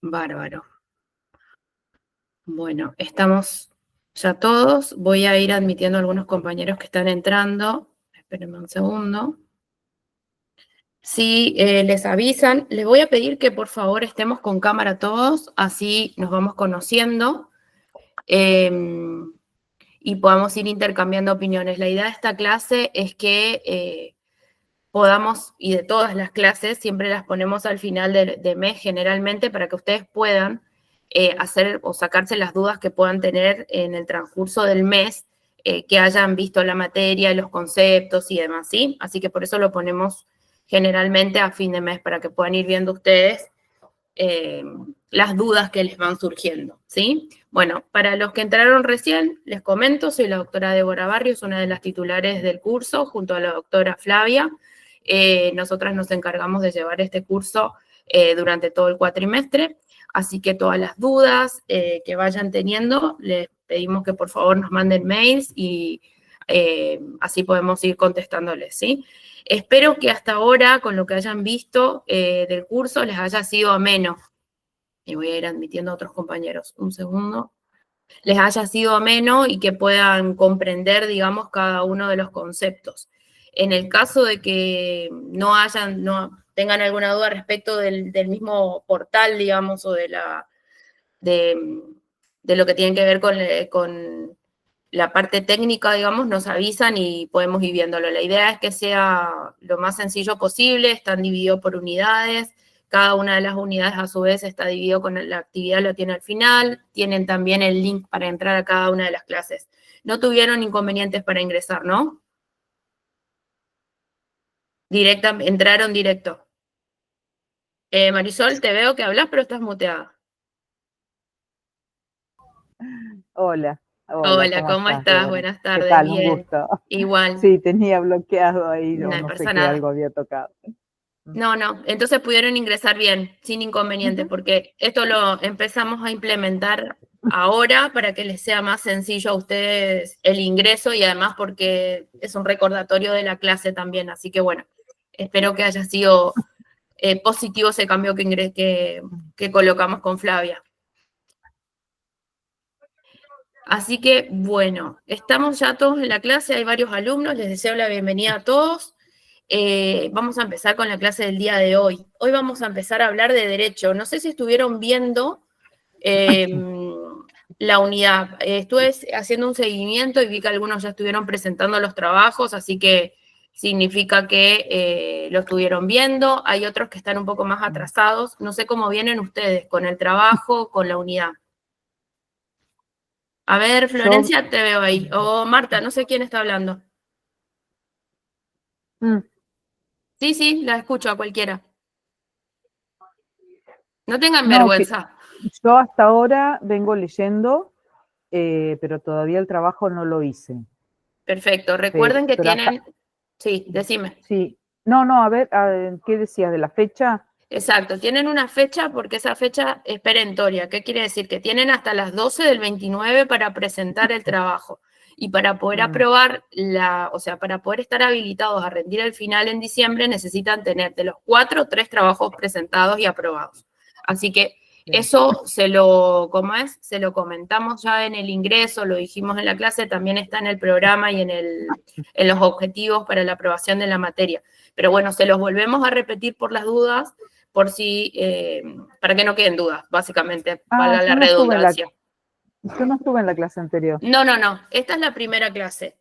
Bárbaro. Bueno, estamos ya todos. Voy a ir admitiendo a algunos compañeros que están entrando. Espérenme un segundo. Si les avisan, les voy a pedir que por favor estemos con cámara todos, así nos vamos conociendo y podamos ir intercambiando opiniones. La idea de esta clase es que podamos, y de todas las clases, siempre las ponemos al final de mes generalmente para que ustedes puedan hacer o sacarse las dudas que puedan tener en el transcurso del mes, que hayan visto la materia, los conceptos y demás, ¿sí? Así que por eso lo ponemos generalmente a fin de mes, para que puedan ir viendo ustedes las dudas que les van surgiendo, ¿sí? Bueno, para los que entraron recién, les comento, soy la doctora Débora Barrios, una de las titulares del curso, junto a la doctora Flavia. Nosotras nos encargamos de llevar este curso durante todo el cuatrimestre, así que todas las dudas que vayan teniendo, les pedimos que por favor nos manden mails y así podemos ir contestándoles, ¿sí? Espero que hasta ahora, con lo que hayan visto del curso, les haya sido ameno. Y voy a ir admitiendo a otros compañeros. Un segundo. Les haya sido ameno y que puedan comprender, digamos, cada uno de los conceptos. En el caso de que no tengan alguna duda respecto del mismo portal, digamos, o de lo que tiene que ver con la parte técnica, digamos, nos avisan y podemos ir viéndolo. La idea es que sea lo más sencillo posible, están divididos por unidades, cada una de las unidades a su vez está dividido con la actividad, lo tiene al final, tienen también el link para entrar a cada una de las clases. No tuvieron inconvenientes para ingresar, ¿no? Entraron directo. Marisol, te veo que hablas, pero estás muteada. Hola, Hola, ¿cómo estás, estás? Débora? Buenas ¿Qué tardes, tal? Un bien. gusto. Igual, Sí, tenía bloqueado ahí, o no no sé pasa qué, nada. algo había tocado. No, entonces pudieron ingresar bien, sin inconveniente, porque esto lo empezamos a implementar ahora para que les sea más sencillo a ustedes el ingreso y además porque es un recordatorio de la clase también, así que bueno, espero que haya sido positivo ese cambio que colocamos con Flavia. Así que bueno, estamos ya todos en la clase, hay varios alumnos, les deseo la bienvenida a todos. Vamos a empezar con la clase del día de hoy. Hoy vamos a empezar a hablar de derecho. No sé si estuvieron viendo la unidad. Estuve haciendo un seguimiento y vi que algunos ya estuvieron presentando los trabajos, así que significa que lo estuvieron viendo. Hay otros que están un poco más atrasados. No sé cómo vienen ustedes con el trabajo, con la unidad. A ver, Florencia, te veo ahí. O Marta, no sé quién está hablando. Sí, la escucho a cualquiera. No tengan vergüenza. Yo hasta ahora vengo leyendo, pero todavía el trabajo no lo hice. Perfecto. Recuerden que tienen... Sí, decime. Sí. No, a ver, ¿qué decías de la fecha? Exacto, tienen una fecha porque esa fecha es perentoria. ¿Qué quiere decir? Que tienen hasta las 12 del 29 para presentar el trabajo. Y para poder aprobar, o sea, para poder estar habilitados a rendir el final en diciembre, necesitan tener de los 4, 3 trabajos presentados y aprobados. Así que eso se lo comentamos ya en el ingreso, lo dijimos en la clase, también está en el programa y en los objetivos para la aprobación de la materia. Pero bueno, se los volvemos a repetir por las dudas, por si, para que no queden dudas, básicamente, valga la redundancia. Yo no estuve en la clase anterior. No, esta es la primera clase.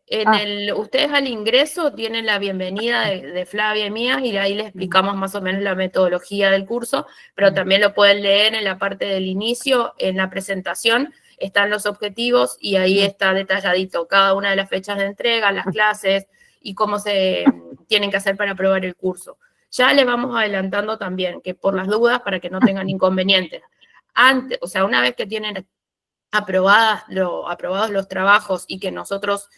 Ustedes al ingreso tienen la bienvenida de Flavia y mía y ahí les explicamos más o menos la metodología del curso, pero también lo pueden leer en la parte del inicio, en la presentación, están los objetivos y ahí está detalladito cada una de las fechas de entrega, las clases y cómo se tienen que hacer para aprobar el curso. Ya les vamos adelantando también, que por las dudas, para que no tengan inconvenientes. Antes, o sea, una vez que tienen aprobados los trabajos y que nosotros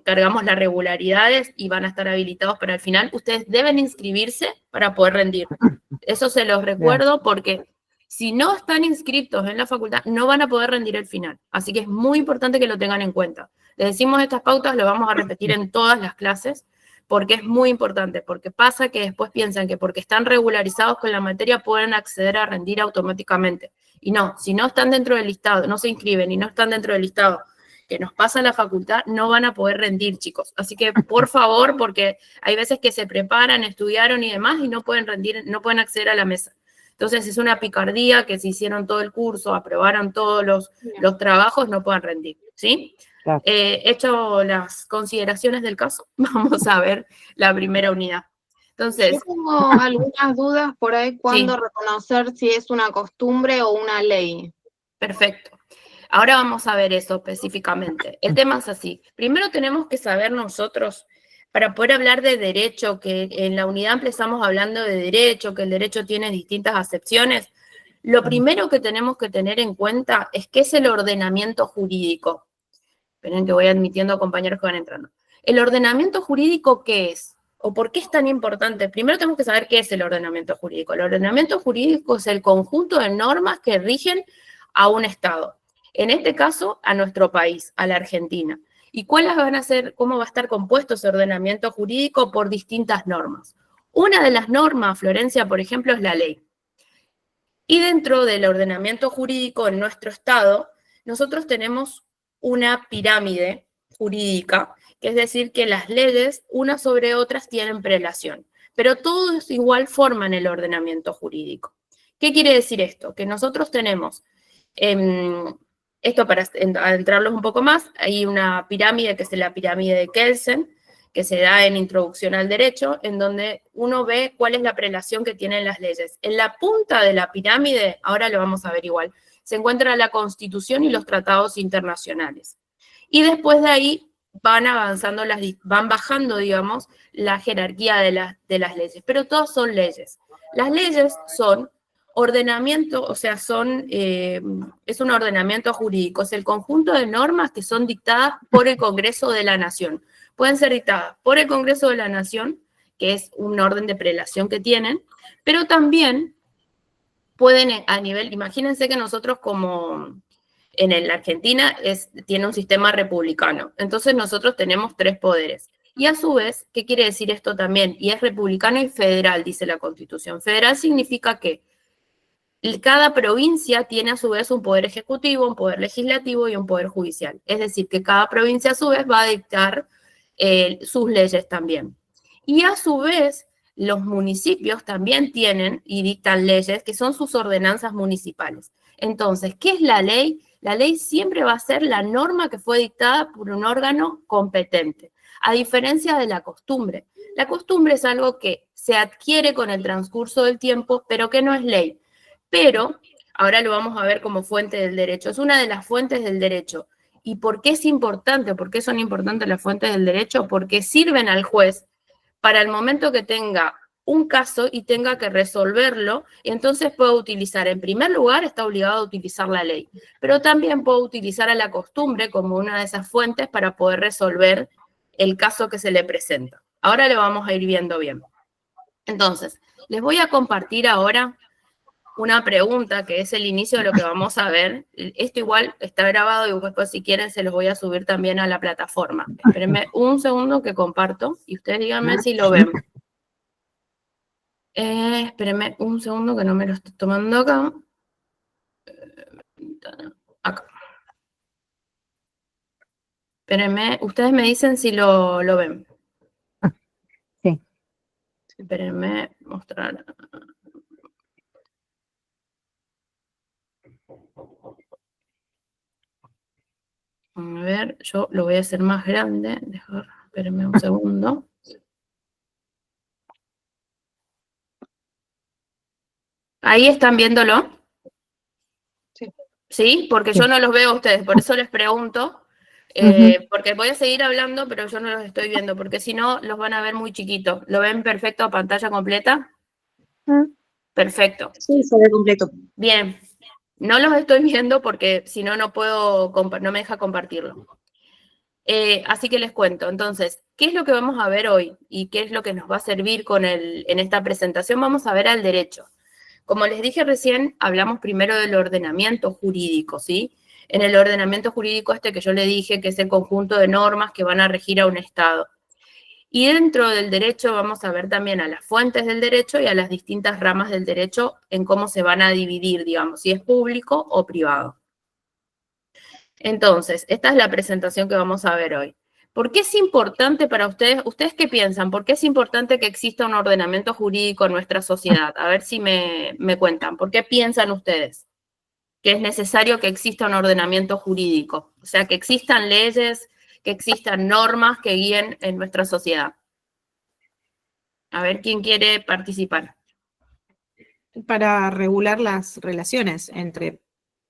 cargamos las regularidades y van a estar habilitados para el final, ustedes deben inscribirse para poder rendir. Eso se los recuerdo porque si no están inscritos en la facultad, no van a poder rendir el final. Así que es muy importante que lo tengan en cuenta. Les decimos estas pautas, lo vamos a repetir en todas las clases, porque es muy importante, porque pasa que después piensan que porque están regularizados con la materia pueden acceder a rendir automáticamente. Y no, si no están dentro del listado, no se inscriben y no están dentro del listado que nos pasa la facultad, no van a poder rendir, chicos. Así que, por favor, porque hay veces que se preparan, estudiaron y demás y no pueden rendir, no pueden acceder a la mesa. Entonces, es una picardía que si hicieron todo el curso, aprobaron todos los trabajos, no puedan rendir, ¿sí? Claro. Hecho las consideraciones del caso, vamos a ver la primera unidad. Entonces, yo tengo algunas dudas por ahí cuándo reconocer si es una costumbre o una ley. Perfecto. Ahora vamos a ver eso específicamente. El tema es así. Primero tenemos que saber nosotros, para poder hablar de derecho, que en la unidad empezamos hablando de derecho, que el derecho tiene distintas acepciones. Lo primero que tenemos que tener en cuenta es qué es el ordenamiento jurídico. Esperen que voy admitiendo compañeros que van entrando. ¿El ordenamiento jurídico qué es? ¿O por qué es tan importante? Primero tenemos que saber qué es el ordenamiento jurídico. El ordenamiento jurídico es el conjunto de normas que rigen a un Estado. En este caso, a nuestro país, a la Argentina. ¿Y cuáles van a ser, cómo va a estar compuesto ese ordenamiento jurídico? Por distintas normas. Una de las normas, Florencia, por ejemplo, es la ley. Y dentro del ordenamiento jurídico en nuestro Estado, nosotros tenemos una pirámide jurídica, que es decir, que las leyes, unas sobre otras, tienen prelación, pero todos igual forman el ordenamiento jurídico. ¿Qué quiere decir esto? Que nosotros tenemos, esto para adentrarlos un poco más, hay una pirámide que es la pirámide de Kelsen, que se da en Introducción al Derecho, en donde uno ve cuál es la prelación que tienen las leyes. En la punta de la pirámide, ahora lo vamos a ver igual, se encuentra la Constitución y los tratados internacionales. Y después de ahí van avanzando, van bajando, digamos, la jerarquía de las leyes, pero todas son leyes. Las leyes son ordenamiento, o sea, es un ordenamiento jurídico, es el conjunto de normas que son dictadas por el Congreso de la Nación. Pueden ser dictadas por el Congreso de la Nación, que es un orden de prelación que tienen, pero también pueden a nivel, imagínense que nosotros como en la Argentina tiene un sistema republicano, entonces nosotros tenemos 3 poderes. Y a su vez, ¿qué quiere decir esto también? Y es republicano y federal, dice la Constitución. Federal significa que cada provincia tiene a su vez un poder ejecutivo, un poder legislativo y un poder judicial. Es decir, que cada provincia a su vez va a dictar sus leyes también. Y a su vez, los municipios también tienen y dictan leyes que son sus ordenanzas municipales. Entonces, ¿qué es la ley? La ley siempre va a ser la norma que fue dictada por un órgano competente, a diferencia de la costumbre. La costumbre es algo que se adquiere con el transcurso del tiempo, pero que no es ley. Pero, ahora lo vamos a ver como fuente del derecho, es una de las fuentes del derecho. ¿Y por qué es importante? ¿Por qué son importantes las fuentes del derecho? Porque sirven al juez para el momento que tenga un caso y tenga que resolverlo, y entonces puede utilizar, en primer lugar, está obligado a utilizar la ley, pero también puede utilizar a la costumbre como una de esas fuentes para poder resolver el caso que se le presenta. Ahora lo vamos a ir viendo bien. Entonces, les voy a compartir ahora una pregunta que es el inicio de lo que vamos a ver. Esto igual está grabado y después si quieren se los voy a subir también a la plataforma. Espérenme un segundo que comparto y ustedes díganme si lo ven. Espérenme un segundo que no me lo estoy tomando acá. Acá. Espérenme, ustedes me dicen si lo ven. Sí. Espérenme, mostrar. A ver, yo lo voy a hacer más grande. Espérenme un segundo. ¿Ahí están viéndolo? Sí. ¿Sí? Porque Sí. yo no los veo a ustedes, por eso les pregunto. Porque voy a seguir hablando, pero yo no los estoy viendo, porque si no, los van a ver muy chiquitos. ¿Lo ven perfecto a pantalla completa? Perfecto. Sí, se ve completo. Bien. No los estoy viendo porque si no, no me deja compartirlo. Así que les cuento. Entonces, ¿qué es lo que vamos a ver hoy? ¿Y qué es lo que nos va a servir en esta presentación? Vamos a ver al derecho. Como les dije recién, hablamos primero del ordenamiento jurídico, ¿sí? En el ordenamiento jurídico que yo le dije, que es el conjunto de normas que van a regir a un Estado. Y dentro del derecho vamos a ver también a las fuentes del derecho y a las distintas ramas del derecho en cómo se van a dividir, digamos, si es público o privado. Entonces, esta es la presentación que vamos a ver hoy. ¿Por qué es importante para ustedes? ¿Ustedes qué piensan? ¿Por qué es importante que exista un ordenamiento jurídico en nuestra sociedad? A ver si me cuentan. ¿Por qué piensan ustedes que es necesario que exista un ordenamiento jurídico? O sea, que existan leyes, que existan normas que guíen en nuestra sociedad. A ver, ¿quién quiere participar? Para regular las relaciones entre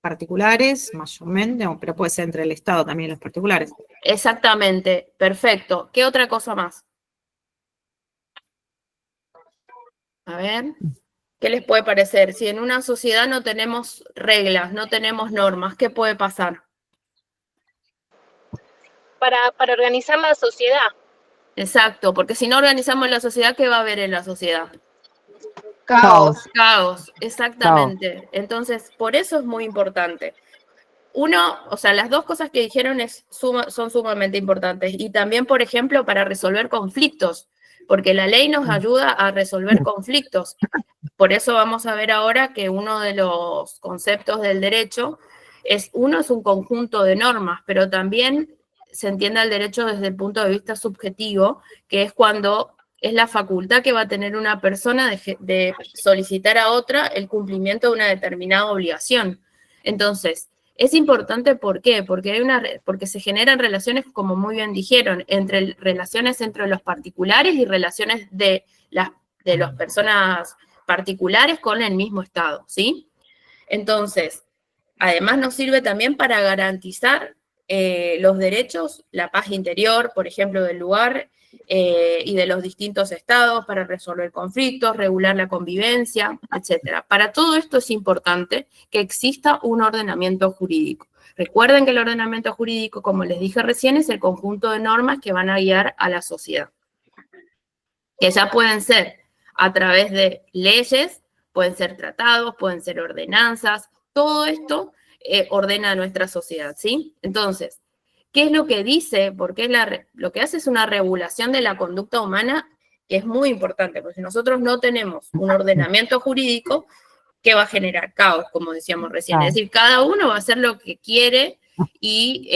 particulares, mayormente, pero puede ser entre el Estado también y los particulares. Exactamente, perfecto. ¿Qué otra cosa más? A ver, ¿qué les puede parecer? Si en una sociedad no tenemos reglas, no tenemos normas, ¿qué puede pasar? Para organizar la sociedad. Exacto, porque si no organizamos la sociedad, ¿qué va a haber en la sociedad? Caos. Caos, exactamente. Entonces, por eso es muy importante. Uno, o sea, las dos cosas que dijeron son sumamente importantes. Y también, por ejemplo, para resolver conflictos, porque la ley nos ayuda a resolver conflictos. Por eso vamos a ver ahora que uno de los conceptos del derecho es un conjunto de normas, pero también se entiende el derecho desde el punto de vista subjetivo, que es cuando es la facultad que va a tener una persona de solicitar a otra el cumplimiento de una determinada obligación. Entonces, es importante, ¿por qué? Porque se generan relaciones, como muy bien dijeron, relaciones entre los particulares y relaciones de las personas particulares con el mismo Estado, ¿sí? Entonces, además nos sirve también para garantizar los derechos, la paz interior, por ejemplo, del lugar y de los distintos estados, para resolver conflictos, regular la convivencia, etc. Para todo esto es importante que exista un ordenamiento jurídico. Recuerden que el ordenamiento jurídico, como les dije recién, es el conjunto de normas que van a guiar a la sociedad. Que ya pueden ser a través de leyes, pueden ser tratados, pueden ser ordenanzas, todo esto ordena nuestra sociedad, ¿sí? Entonces, ¿qué es lo que dice? Porque lo que hace es una regulación de la conducta humana que es muy importante, porque si nosotros no tenemos un ordenamiento jurídico, ¿qué va a generar? Caos, como decíamos recién. Es decir, cada uno va a hacer lo que quiere y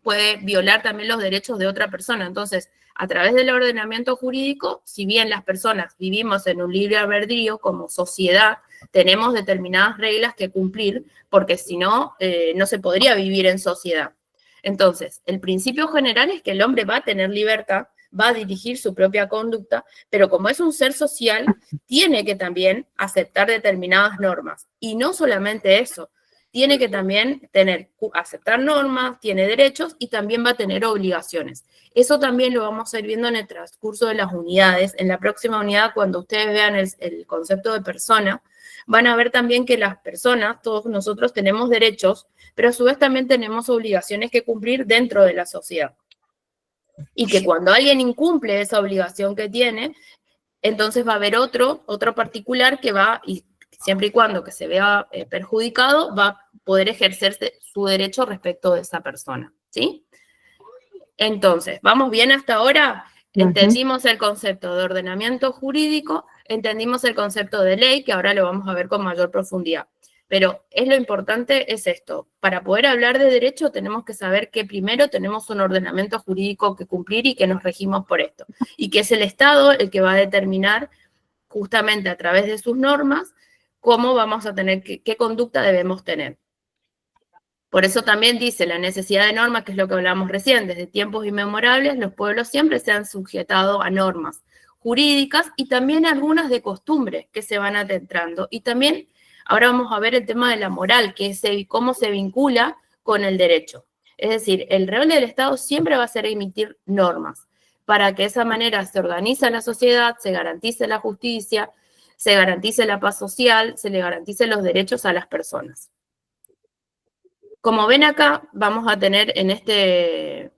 puede violar también los derechos de otra persona. Entonces, a través del ordenamiento jurídico, si bien las personas vivimos en un libre albedrío como sociedad, tenemos determinadas reglas que cumplir, porque si no, no se podría vivir en sociedad. Entonces, el principio general es que el hombre va a tener libertad, va a dirigir su propia conducta, pero como es un ser social, tiene que también aceptar determinadas normas. Y no solamente eso, tiene que también aceptar normas, tiene derechos y también va a tener obligaciones. Eso también lo vamos a ir viendo en el transcurso de las unidades. En la próxima unidad, cuando ustedes vean el concepto de persona, van a ver también que las personas, todos nosotros tenemos derechos, pero a su vez también tenemos obligaciones que cumplir dentro de la sociedad. Y que cuando alguien incumple esa obligación que tiene, entonces va a haber otro particular que va, y siempre y cuando que se vea perjudicado, va a poder ejercer su derecho respecto de esa persona, ¿sí? Entonces, ¿vamos bien hasta ahora? Entendimos el concepto de ordenamiento jurídico, entendimos el concepto de ley, que ahora lo vamos a ver con mayor profundidad. Pero lo importante es esto. Para poder hablar de derecho tenemos que saber que primero tenemos un ordenamiento jurídico que cumplir y que nos regimos por esto. Y que es el Estado el que va a determinar justamente a través de sus normas cómo vamos a tener, qué conducta debemos tener. Por eso también dice la necesidad de normas, que es lo que hablamos recién, desde tiempos inmemorables los pueblos siempre se han sujetado a normas jurídicas y también algunas de costumbre que se van adentrando. Y también ahora vamos a ver el tema de la moral, que es cómo se vincula con el derecho. Es decir, el rol del Estado siempre va a ser emitir normas, para que de esa manera se organice la sociedad, se garantice la justicia, se garantice la paz social, se le garantice los derechos a las personas. Como ven acá, vamos a tener en este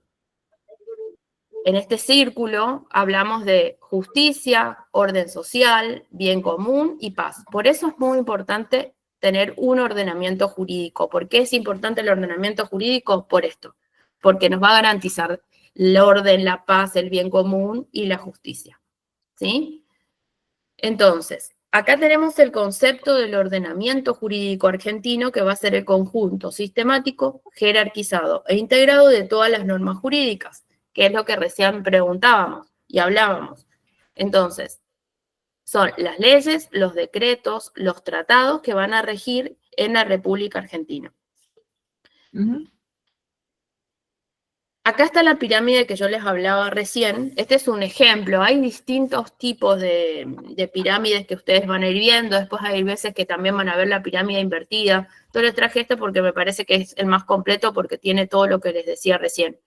círculo, hablamos de justicia, orden social, bien común y paz. Por eso es muy importante tener un ordenamiento jurídico. ¿Por qué es importante el ordenamiento jurídico? Por esto, porque nos va a garantizar el orden, la paz, el bien común y la justicia, ¿sí? Entonces, acá tenemos el concepto del ordenamiento jurídico argentino, que va a ser el conjunto sistemático, jerarquizado e integrado de todas las normas jurídicas, que es lo que recién preguntábamos y hablábamos. Entonces, son las leyes, los decretos, los tratados que van a regir en la República Argentina. Acá está la pirámide que yo les hablaba recién. Este es un ejemplo. Hay distintos tipos de pirámides que ustedes van a ir viendo. Después hay veces que también van a ver la pirámide invertida. Yo les traje este porque me parece que es el más completo porque tiene todo lo que les decía recién.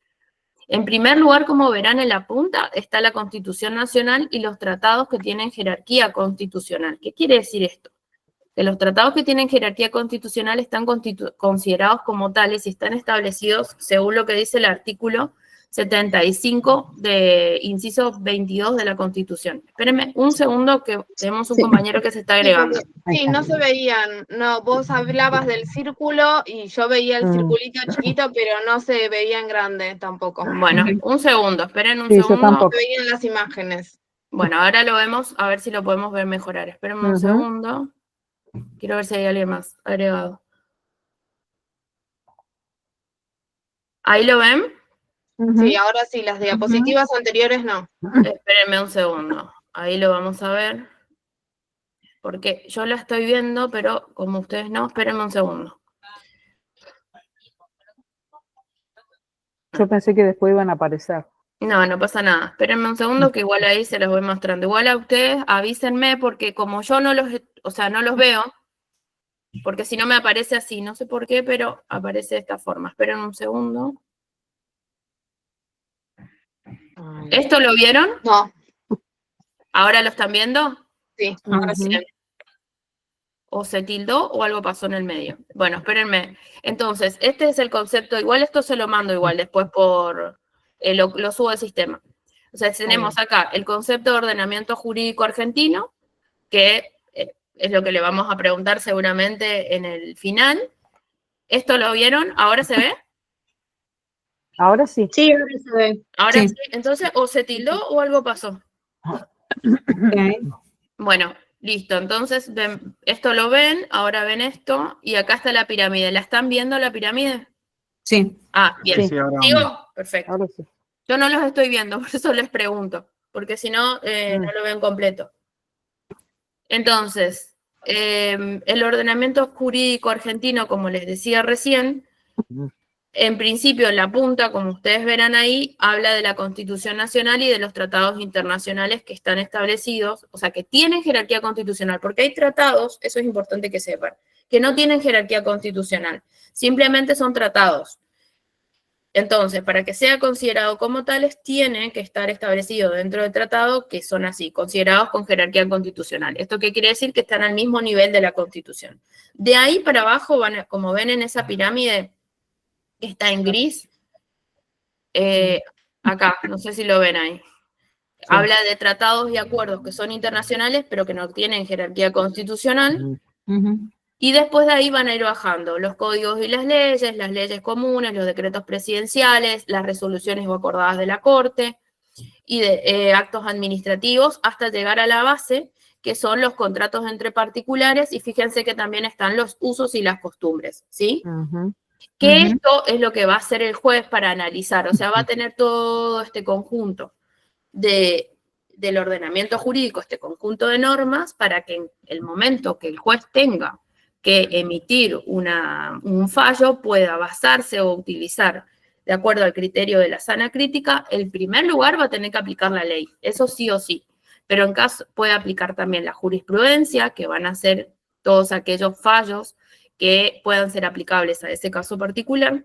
En primer lugar, como verán en la punta, está la Constitución Nacional y los tratados que tienen jerarquía constitucional. ¿Qué quiere decir esto? Que los tratados que tienen jerarquía constitucional están considerados como tales y están establecidos según lo que dice el artículo 75 de inciso 22 de la Constitución. Espérenme un segundo que tenemos un compañero que se está agregando. Sí, no se veían, no, vos hablabas del círculo y yo veía el circulito chiquito, pero no se veía en grande tampoco. Bueno, un segundo, esperen un Sí, yo segundo. tampoco. Se veían las imágenes. Bueno, ahora lo vemos, a ver si lo podemos ver mejorar. Espérenme un segundo. Quiero ver si hay alguien más agregado. ¿Ahí lo ven? Sí, ahora sí, las diapositivas anteriores no. Espérenme un segundo. Ahí lo vamos a ver. Porque yo la estoy viendo, pero como ustedes no, espérenme un segundo. Yo pensé que después iban a aparecer. No, no pasa nada. Espérenme un segundo que igual ahí se los voy mostrando. Igual a ustedes avísenme porque como yo no los, o sea, no los veo, porque si no me aparece así, no sé por qué, pero aparece de esta forma. Esperen un segundo. ¿Esto lo vieron? No, ¿Ahora lo están viendo? sí. Ahora sí. O se tildó o algo pasó en el medio. Bueno, espérenme. Entonces, este es el concepto. Igual esto se lo mando igual después por... lo subo al sistema. O sea, tenemos acá el concepto de ordenamiento jurídico argentino, que es lo que le vamos a preguntar seguramente en el final. ¿Esto lo vieron? ¿Ahora se ve? Ahora sí. Sí, ahora se ve. Ahora Sí. sí. Entonces, o se tildó o algo pasó. Bueno, listo. Entonces, esto lo ven, ahora ven esto, y acá está la pirámide. ¿La están viendo la pirámide? Sí. Ah, bien. Sí. Sí, ahora ¿Sigo? Perfecto. Ahora sí. Yo no los estoy viendo, por eso les pregunto, porque si no, no lo ven completo. Entonces, el ordenamiento jurídico argentino, como les decía recién, en principio en la punta, como ustedes verán ahí, habla de la Constitución Nacional y de los tratados internacionales que están establecidos, o sea, que tienen jerarquía constitucional, porque hay tratados, eso es importante que sepan, que no tienen jerarquía constitucional, simplemente son tratados. Entonces, para que sea considerado como tales, tienen que estar establecidos dentro del tratado que son así, considerados con jerarquía constitucional. ¿Esto qué quiere decir? Que están al mismo nivel de la Constitución. De ahí para abajo, como ven en esa pirámide, que está en gris, acá, no sé si lo ven ahí. Habla de tratados y acuerdos que son internacionales, pero que no tienen jerarquía constitucional. Y después de ahí van a ir bajando los códigos y las leyes comunes, los decretos presidenciales, las resoluciones o acordadas de la Corte y de actos administrativos hasta llegar a la base, que son los contratos entre particulares, y fíjense que también están los usos y las costumbres, ¿sí? Que esto es lo que va a hacer el juez para analizar, o sea, va a tener todo este conjunto del ordenamiento jurídico, este conjunto de normas, para que en el momento que el juez tenga que emitir un fallo, pueda basarse o utilizar, de acuerdo al criterio de la sana crítica, en primer lugar va a tener que aplicar la ley, eso sí o sí, pero en caso puede aplicar también la jurisprudencia, que van a ser todos aquellos fallos que puedan ser aplicables a ese caso particular,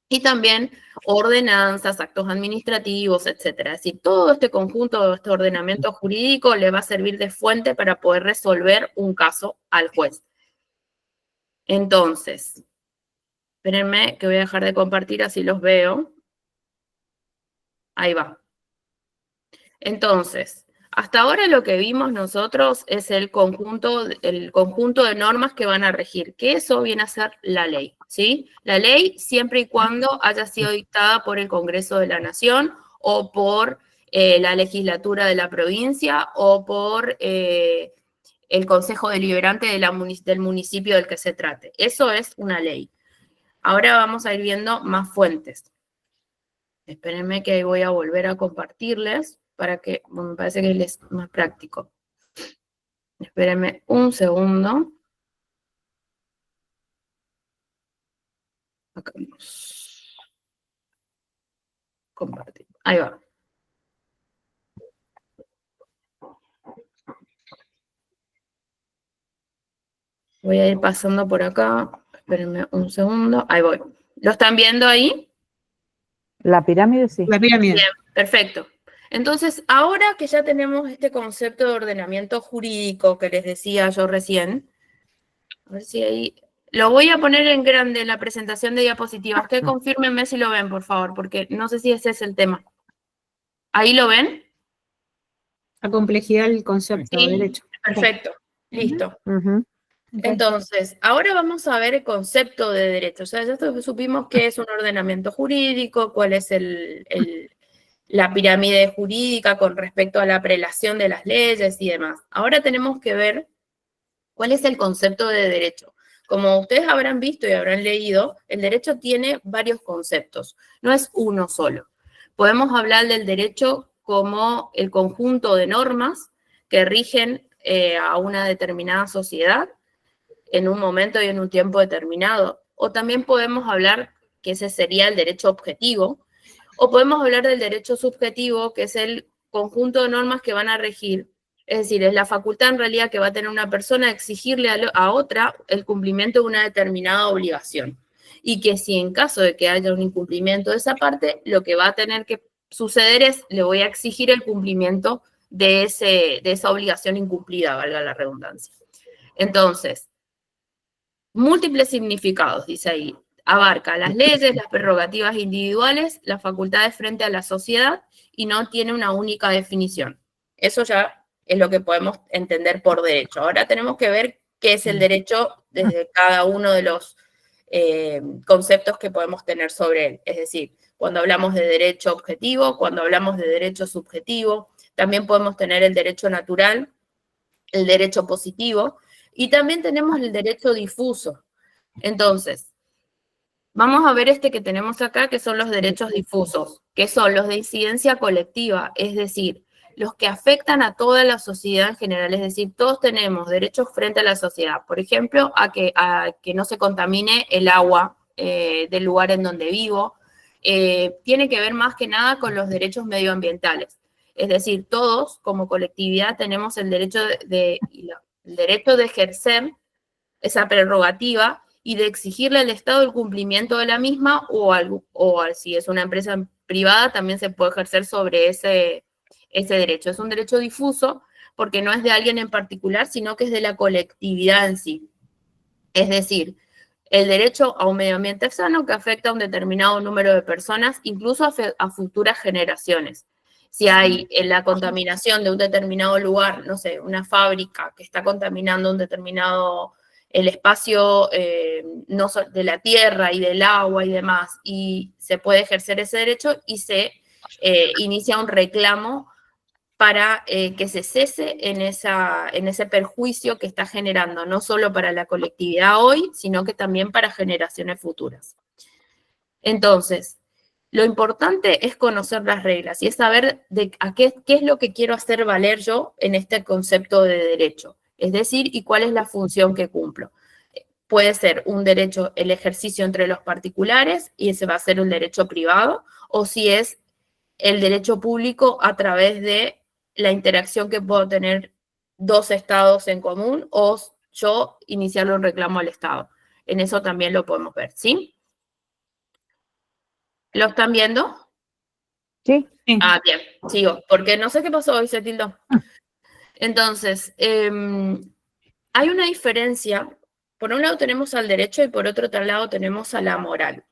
y también ordenanzas, actos administrativos, etcétera. Es decir, todo este conjunto, este ordenamiento jurídico le va a servir de fuente para poder resolver un caso al juez. Entonces, espérenme que voy a dejar de compartir, así los veo. Ahí va. Entonces, Hasta ahora lo que vimos nosotros es el conjunto de normas que van a regir, que eso viene a ser la ley, ¿sí? La ley siempre y cuando haya sido dictada por el Congreso de la Nación o por la legislatura de la provincia o por el Consejo Deliberante del municipio del que se trate. Eso es una ley. Ahora vamos a ir viendo más fuentes. Espérenme que voy a volver a compartirles para que me parece que es más práctico. Espérenme un segundo. Acá vamos. Compartir. Ahí va. Voy a ir pasando por acá. Espérenme un segundo. Ahí voy. ¿Lo están viendo ahí? La pirámide, sí. La pirámide. Bien, perfecto. Entonces, ahora que ya tenemos este concepto de ordenamiento jurídico que les decía yo recién, a ver si ahí... Lo voy a poner en grande en la presentación de diapositivas, que confírmenme si lo ven, por favor, porque no sé si ese es el tema. ¿Ahí lo ven? La complejidad del concepto Sí, de derecho. perfecto, listo. Ujú. Entonces, ahora vamos a ver el concepto de derecho. O sea, ya supimos qué es un ordenamiento jurídico, cuál es la pirámide jurídica con respecto a la prelación de las leyes y demás. Ahora tenemos que ver cuál es el concepto de derecho. Como ustedes habrán visto y habrán leído, el derecho tiene varios conceptos, no es uno solo. Podemos hablar del derecho como el conjunto de normas que rigen a una determinada sociedad en un momento y en un tiempo determinado. O también podemos hablar que ese sería el derecho objetivo, o podemos hablar del derecho subjetivo, que es el conjunto de normas que van a regir. Es decir, es la facultad en realidad que va a tener una persona de exigirle a otra el cumplimiento de una determinada obligación. Y que si en caso de que haya un incumplimiento de esa parte, lo que va a tener que suceder es, le voy a exigir el cumplimiento de esa obligación incumplida, valga la redundancia. Entonces, múltiples significados, dice ahí. Abarca las leyes, las prerrogativas individuales, las facultades frente a la sociedad y no tiene una única definición. Eso ya es lo que podemos entender por derecho. Ahora tenemos que ver qué es el derecho desde cada uno de los conceptos que podemos tener sobre él. Es decir, cuando hablamos de derecho objetivo, cuando hablamos de derecho subjetivo, también podemos tener el derecho natural, el derecho positivo, y también tenemos el derecho difuso. Entonces, vamos a ver este que tenemos acá, que son los derechos difusos, que son los de incidencia colectiva, es decir, los que afectan a toda la sociedad en general, es decir, todos tenemos derechos frente a la sociedad. Por ejemplo, a que no se contamine el agua del lugar en donde vivo. Tiene que ver más que nada con los derechos medioambientales. Es decir, todos como colectividad tenemos el derecho de ejercer esa prerrogativa y de exigirle al Estado el cumplimiento de la misma o si es una empresa privada también se puede ejercer sobre ese derecho. Es un derecho difuso porque no es de alguien en particular, sino que es de la colectividad en sí. Es decir, el derecho a un medio ambiente sano que afecta a un determinado número de personas, incluso a futuras generaciones. Si hay la contaminación de un determinado lugar, no sé, una fábrica que está contaminando un determinado, el espacio de la tierra y del agua y demás, y se puede ejercer ese derecho y se inicia un reclamo para que se cese en ese perjuicio que está generando, no solo para la colectividad hoy, sino que también para generaciones futuras. Entonces, lo importante es conocer las reglas y es saber qué es lo que quiero hacer valer yo en este concepto de derecho, es decir, y cuál es la función que cumplo. Puede ser un derecho, el ejercicio entre los particulares, y ese va a ser un derecho privado, o si es el derecho público a través de la interacción que puedo tener dos estados en común, o yo iniciarle un reclamo al Estado. En eso también lo podemos ver, ¿sí? ¿Lo están viendo? Sí. Ah, bien, sigo, porque no sé qué pasó hoy, se tildó. Entonces, hay una diferencia. Por un lado tenemos al derecho y por otro lado tenemos a la moral.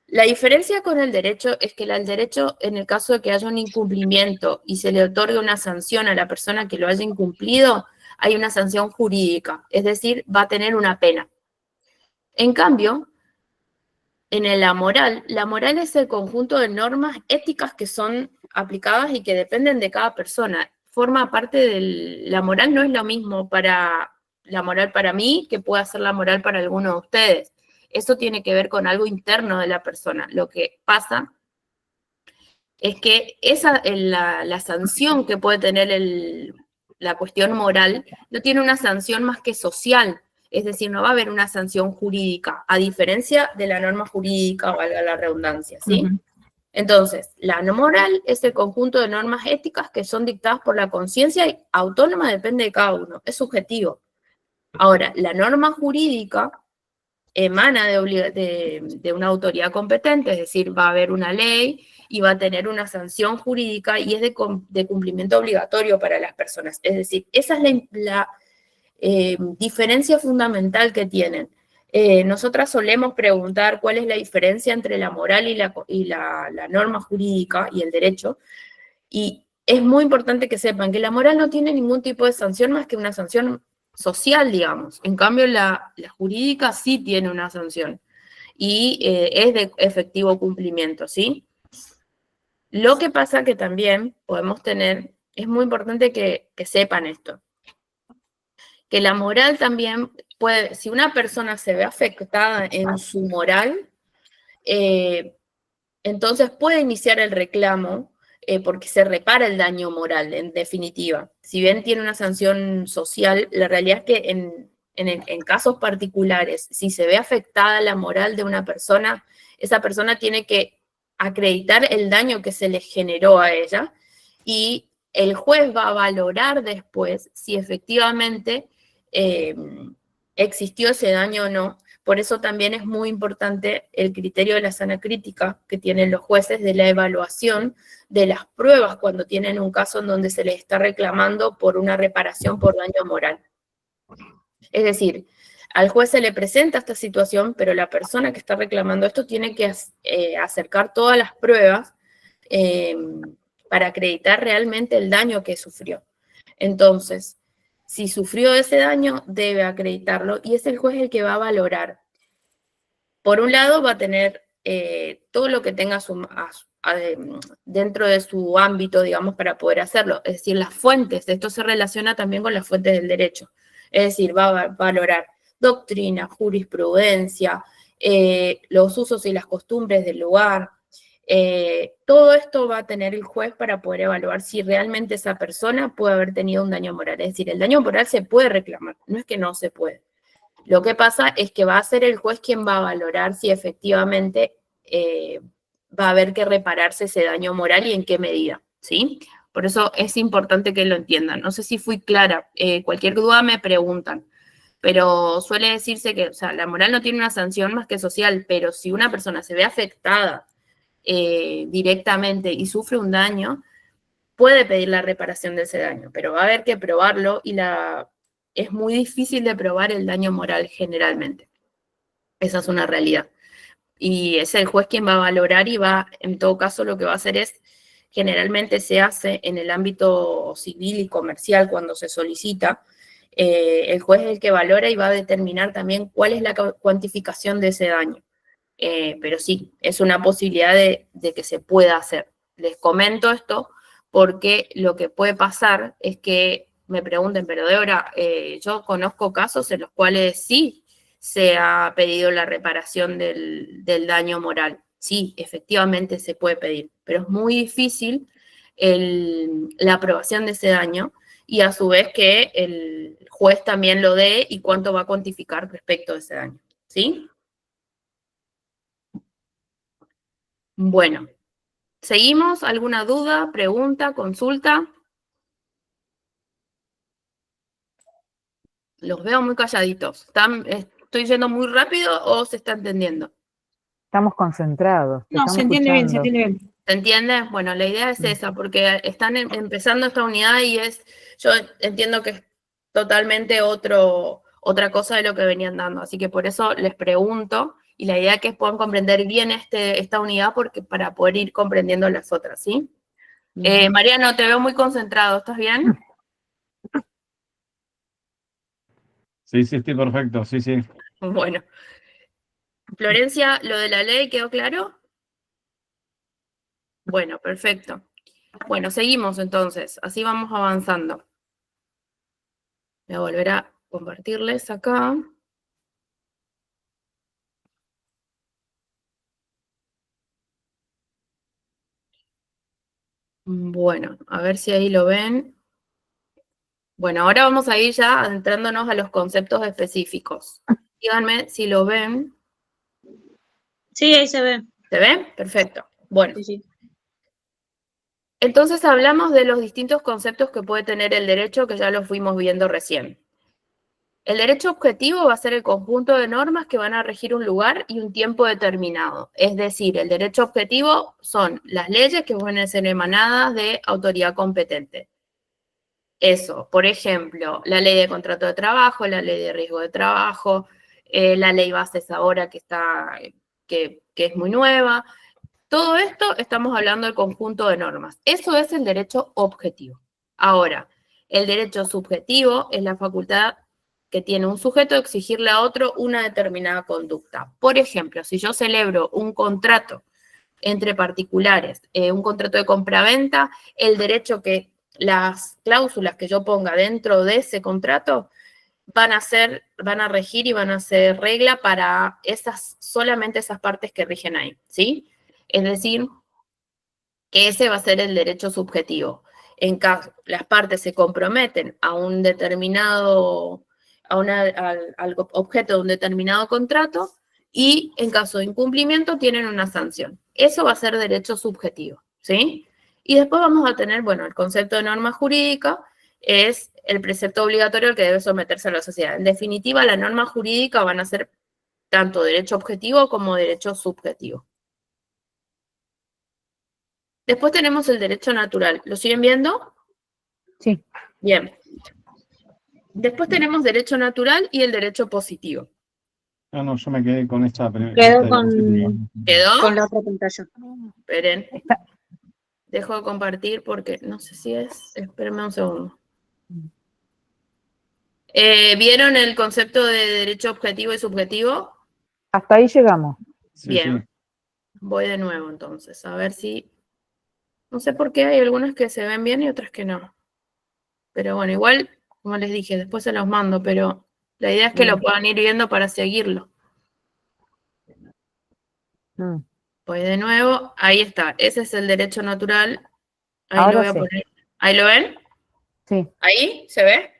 La diferencia con el derecho es que el derecho, en el caso de que haya un incumplimiento y se le otorgue una sanción a la persona que lo haya incumplido, hay una sanción jurídica, es decir, va a tener una pena. En cambio, en la moral es el conjunto de normas éticas que son aplicadas y que dependen de cada persona. Forma parte la moral no es lo mismo para la moral para mí que pueda ser la moral para alguno de ustedes. Eso tiene que ver con algo interno de la persona. Lo que pasa es que la sanción que puede tener la cuestión moral no tiene una sanción más que social. Es decir, no va a haber una sanción jurídica, a diferencia de la norma jurídica, valga la redundancia, ¿sí? Ujú. Entonces, la moral es el conjunto de normas éticas que son dictadas por la conciencia y autónoma, depende de cada uno, es subjetivo. Ahora, la norma jurídica emana de una autoridad competente, es decir, va a haber una ley y va a tener una sanción jurídica y es de cumplimiento obligatorio para las personas. Es decir, esa es la diferencia fundamental que tienen. Nosotras solemos preguntar cuál es la diferencia entre la moral y la norma jurídica y el derecho, y es muy importante que sepan que la moral no tiene ningún tipo de sanción más que una sanción social, digamos. En cambio, la jurídica sí tiene una sanción y es de efectivo cumplimiento, ¿sí? Lo que pasa que también podemos tener, es muy importante que sepan esto, que la moral también puede, si una persona se ve afectada en su moral, entonces puede iniciar el reclamo porque se repara el daño moral, en definitiva. Si bien tiene una sanción social, la realidad es que en casos particulares, si se ve afectada la moral de una persona, esa persona tiene que acreditar el daño que se le generó a ella y el juez va a valorar después si efectivamente existió ese daño o no. Por eso también es muy importante el criterio de la sana crítica que tienen los jueces de la evaluación de las pruebas cuando tienen un caso en donde se les está reclamando por una reparación por daño moral. Es decir, al juez se le presenta esta situación, pero la persona que está reclamando esto tiene que acercar todas las pruebas para acreditar realmente el daño que sufrió. Entonces, si sufrió ese daño, debe acreditarlo y es el juez el que va a valorar. Por un lado, va a tener todo lo que tenga dentro de su ámbito, digamos, para poder hacerlo. Es decir, las fuentes, esto se relaciona también con las fuentes del derecho. Es decir, va a valorar doctrina, jurisprudencia, los usos y las costumbres del lugar. Todo esto va a tener el juez para poder evaluar si realmente esa persona puede haber tenido un daño moral. Es decir, el daño moral se puede reclamar, no es que no se puede. Lo que pasa es que va a ser el juez quien va a valorar si efectivamente va a haber que repararse ese daño moral y en qué medida, ¿sí? Por eso es importante que lo entiendan. No sé si fui clara, cualquier duda me preguntan, pero suele decirse que, o sea, la moral no tiene una sanción más que social, pero si una persona se ve afectada directamente y sufre un daño, puede pedir la reparación de ese daño, pero va a haber que probarlo y es muy difícil de probar el daño moral generalmente. Esa es una realidad. Y es el juez quien va a valorar y en todo caso, lo que va a hacer es, generalmente se hace en el ámbito civil y comercial cuando se solicita, el juez es el que valora y va a determinar también cuál es la cuantificación de ese daño. Pero sí, es una posibilidad de que se pueda hacer. Les comento esto porque lo que puede pasar es que me pregunten, pero Débora, yo conozco casos en los cuales sí se ha pedido la reparación del daño moral. Sí, efectivamente se puede pedir, pero es muy difícil la aprobación de ese daño y a su vez que el juez también lo dé y cuánto va a cuantificar respecto de ese daño. ¿Sí? Bueno, ¿seguimos? ¿Alguna duda, pregunta, consulta? Los veo muy calladitos. ¿Estoy yendo muy rápido o se está entendiendo? Estamos concentrados. No, se entiende bien, se entiende bien. ¿Se entiende? Bueno, la idea es esa, porque están empezando esta unidad y yo entiendo que es totalmente otra cosa de lo que venían dando. Así que por eso les pregunto y la idea es que puedan comprender bien esta unidad para poder ir comprendiendo las otras, ¿sí? Mariano, te veo muy concentrado, ¿estás bien? Sí, estoy perfecto, sí. Bueno. Florencia, ¿lo de la ley quedó claro? Bueno, perfecto. Bueno, seguimos entonces, así vamos avanzando. Voy a volver a compartirles acá. Bueno, a ver si ahí lo ven. Bueno, ahora vamos a ir ya adentrándonos a los conceptos específicos. Díganme si lo ven. Sí, ahí se ve. ¿Se ve? Perfecto. Bueno, Sí. entonces hablamos de los distintos conceptos que puede tener el derecho, que ya los fuimos viendo recién. El derecho objetivo va a ser el conjunto de normas que van a regir un lugar y un tiempo determinado. Es decir, el derecho objetivo son las leyes que van a ser emanadas de autoridad competente. Eso, por ejemplo, la ley de contrato de trabajo, la ley de riesgo de trabajo, la ley bases ahora que es muy nueva. Todo esto estamos hablando del conjunto de normas. Eso es el derecho objetivo. Ahora, el derecho subjetivo es la facultad que tiene un sujeto de exigirle a otro una determinada conducta. Por ejemplo, si yo celebro un contrato entre particulares, un contrato de compraventa, el derecho que las cláusulas que yo ponga dentro de ese contrato van a regir y van a ser regla para solamente esas partes que rigen ahí, ¿sí? Es decir, que ese va a ser el derecho subjetivo. En caso las partes se comprometen a un determinado, al objeto de un determinado contrato, y en caso de incumplimiento tienen una sanción. Eso va a ser derecho subjetivo, ¿sí? Y después vamos a tener, bueno, el concepto de norma jurídica es el precepto obligatorio al que debe someterse a la sociedad. En definitiva, la norma jurídica van a ser tanto derecho objetivo como derecho subjetivo. Después tenemos el derecho natural. ¿Lo siguen viendo? Sí. Bien. Después tenemos derecho natural y el derecho positivo. No, yo me quedé con esta. Quedó con ¿Quedó? la otra pantalla. Esperen. Dejo de compartir porque no sé si es. Espérenme un segundo. ¿Vieron el concepto de derecho objetivo y subjetivo? Hasta ahí llegamos. Sí, Bien. sí. Voy de nuevo entonces, a ver si. No sé por qué hay algunas que se ven bien y otras que no. Pero bueno, igual, como les dije, después se los mando, pero la idea es que lo puedan ir viendo para seguirlo. Voy de nuevo, ahí está, ese es el derecho natural. Ahí Ahora lo voy a sí. poner. ¿Ahí lo ven? Sí. ¿Ahí? ¿Se ve?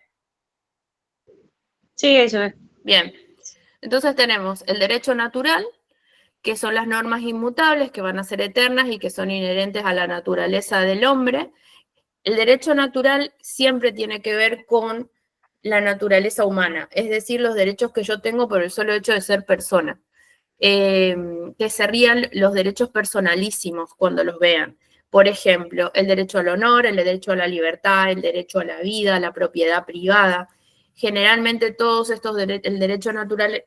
Sí, ahí se ve. Bien. Entonces tenemos el derecho natural, que son las normas inmutables, que van a ser eternas y que son inherentes a la naturaleza del hombre. El derecho natural siempre tiene que ver con la naturaleza humana, es decir, los derechos que yo tengo por el solo hecho de ser persona. Que serían los derechos personalísimos cuando los vean. Por ejemplo, el derecho al honor, el derecho a la libertad, el derecho a la vida, a la propiedad privada. Generalmente todos estos el derecho natural,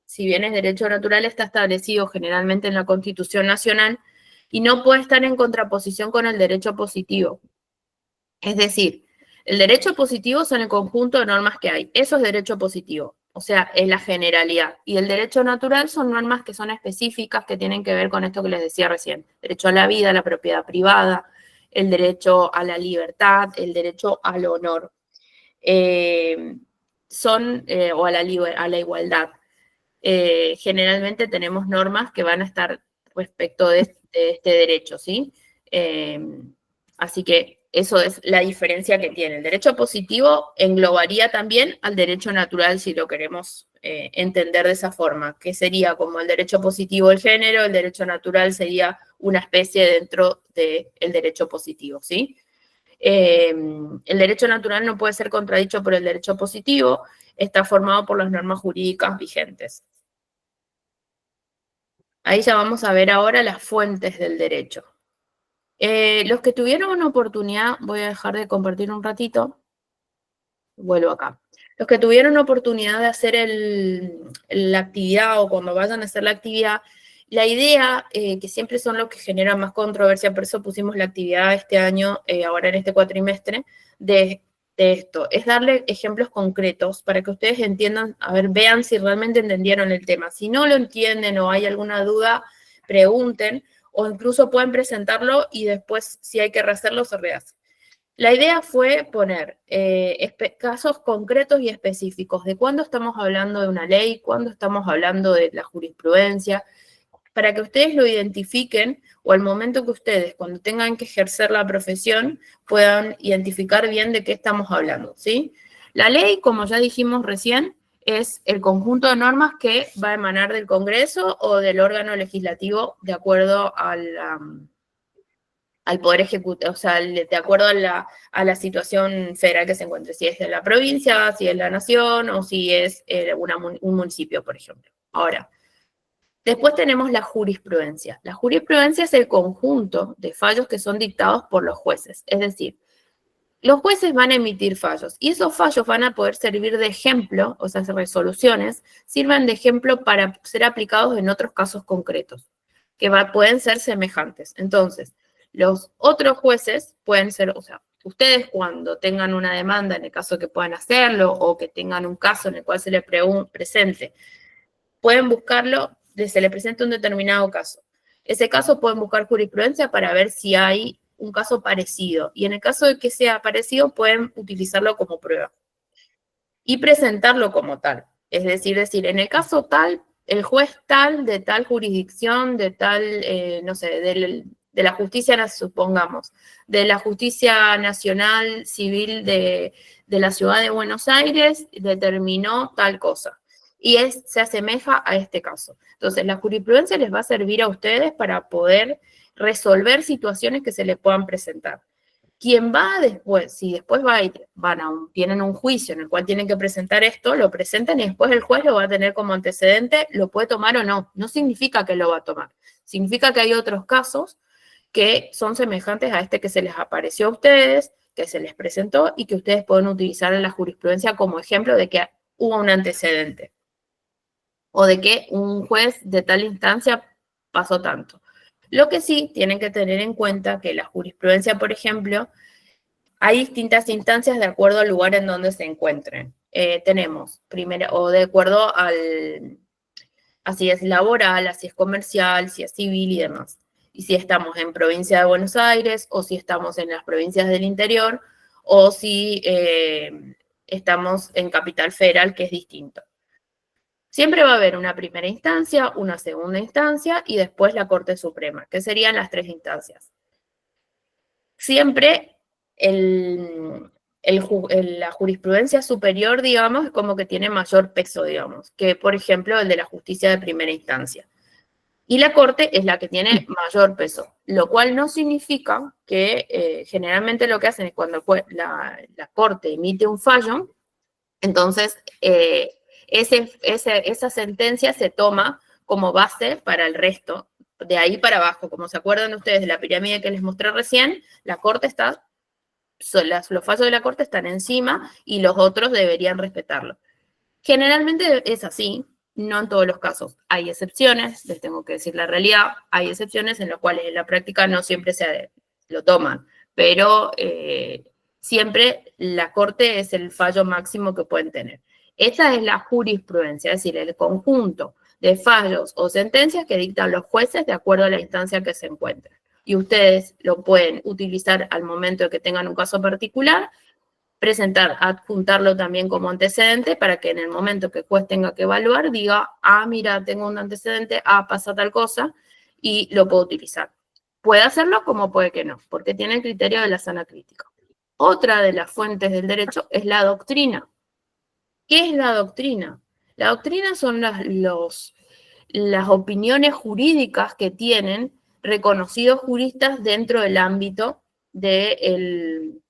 si bien es derecho natural, está establecido generalmente en la Constitución Nacional y no puede estar en contraposición con el derecho positivo. Es decir, el derecho positivo son el conjunto de normas que hay. Eso es derecho positivo, o sea, es la generalidad. Y el derecho natural son normas que son específicas, que tienen que ver con esto que les decía recién. Derecho a la vida, a la propiedad privada, el derecho a la libertad, el derecho al honor. O a la igualdad. Generalmente tenemos normas que van a estar respecto de este derecho, ¿sí? Así que eso es la diferencia que tiene. El derecho positivo englobaría también al derecho natural, si lo queremos entender de esa forma, que sería como el derecho positivo del género, el derecho natural sería una especie dentro del derecho positivo, ¿sí? El derecho natural no puede ser contradicho por el derecho positivo, está formado por las normas jurídicas vigentes. Ahí ya vamos a ver ahora las fuentes del derecho. Los que tuvieron una oportunidad, voy a dejar de compartir un ratito, vuelvo acá. Los que tuvieron oportunidad de hacer la actividad o cuando vayan a hacer la actividad, la idea, que siempre son los que generan más controversia, por eso pusimos la actividad este año, ahora en este cuatrimestre, de esto, es darle ejemplos concretos para que ustedes entiendan, a ver, vean si realmente entendieron el tema. Si no lo entienden o hay alguna duda, pregunten, o incluso pueden presentarlo y después, si hay que rehacerlo, se rehace. La idea fue poner casos concretos y específicos de cuándo estamos hablando de una ley, cuándo estamos hablando de la jurisprudencia, para que ustedes lo identifiquen o al momento que ustedes, cuando tengan que ejercer la profesión, puedan identificar bien de qué estamos hablando, ¿sí? La ley, como ya dijimos recién, es el conjunto de normas que va a emanar del Congreso o del órgano legislativo de acuerdo al Poder Ejecutivo, o sea, de acuerdo a la situación federal que se encuentre, si es de la provincia, si es la nación o si es un municipio, por ejemplo. Ahora, después tenemos la jurisprudencia. La jurisprudencia es el conjunto de fallos que son dictados por los jueces, es decir, los jueces van a emitir fallos y esos fallos van a poder servir de ejemplo, o sea, resoluciones, sirven de ejemplo para ser aplicados en otros casos concretos, que pueden ser semejantes. Entonces, los otros jueces pueden ser, o sea, ustedes cuando tengan una demanda, en el caso que puedan hacerlo, o que tengan un caso en el cual se les presente, pueden buscarlo, se les presenta un determinado caso. Ese caso pueden buscar jurisprudencia para ver si hay un caso parecido. Y en el caso de que sea parecido, pueden utilizarlo como prueba. Y presentarlo como tal. Es decir, en el caso tal, el juez tal, de tal jurisdicción, de tal, no sé, de la justicia, supongamos, de la justicia nacional civil de la ciudad de Buenos Aires, determinó tal cosa. Y se asemeja a este caso. Entonces, la jurisprudencia les va a servir a ustedes para poder resolver situaciones que se les puedan presentar. Quien va después, si después tienen un juicio en el cual tienen que presentar esto, lo presentan y después el juez lo va a tener como antecedente, lo puede tomar o no. No significa que lo va a tomar. Significa que hay otros casos que son semejantes a este que se les apareció a ustedes, que se les presentó y que ustedes pueden utilizar en la jurisprudencia como ejemplo de que hubo un antecedente o de que un juez de tal instancia pasó tanto. Lo que sí tienen que tener en cuenta que la jurisprudencia, por ejemplo, hay distintas instancias de acuerdo al lugar en donde se encuentren. Tenemos, primero, o de acuerdo a si es laboral, a si es comercial, si es civil y demás. Y si estamos en provincia de Buenos Aires, o si estamos en las provincias del interior, o si estamos en Capital Federal, que es distinto. Siempre va a haber una primera instancia, una segunda instancia y después la Corte Suprema, que serían las 3 instancias. Siempre la jurisprudencia superior, digamos, es como que tiene mayor peso, digamos, que por ejemplo el de la justicia de primera instancia. Y la Corte es la que tiene mayor peso, lo cual no significa que generalmente lo que hacen es cuando la Corte emite un fallo, entonces esa sentencia se toma como base para el resto, de ahí para abajo. Como se acuerdan ustedes de la pirámide que les mostré recién, la Corte los fallos de la Corte están encima y los otros deberían respetarlo. Generalmente es así, no en todos los casos. Hay excepciones, les tengo que decir la realidad, hay excepciones en las cuales en la práctica no siempre lo toman, pero siempre la Corte es el fallo máximo que pueden tener. Esta es la jurisprudencia, es decir, el conjunto de fallos o sentencias que dictan los jueces de acuerdo a la instancia que se encuentren. Y ustedes lo pueden utilizar al momento de que tengan un caso particular, adjuntarlo también como antecedente para que en el momento que el juez tenga que evaluar diga, mira, tengo un antecedente, pasa tal cosa, y lo puedo utilizar. Puede hacerlo como puede que no, porque tiene el criterio de la sana crítica. Otra de las fuentes del derecho es la doctrina. ¿Qué es la doctrina? La doctrina son las opiniones jurídicas que tienen reconocidos juristas dentro del ámbito de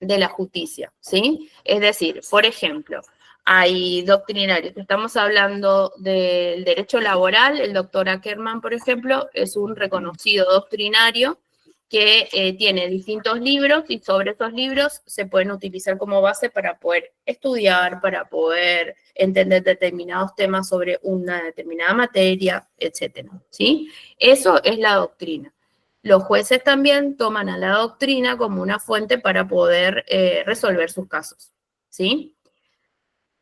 la justicia, ¿sí? Es decir, por ejemplo, hay doctrinarios. Estamos hablando del derecho laboral. El doctor Ackerman, por ejemplo, es un reconocido doctrinario que tiene distintos libros y sobre esos libros se pueden utilizar como base para poder estudiar, para poder entender determinados temas sobre una determinada materia, etcétera, ¿sí? Eso es la doctrina. Los jueces también toman a la doctrina como una fuente para poder resolver sus casos, ¿sí?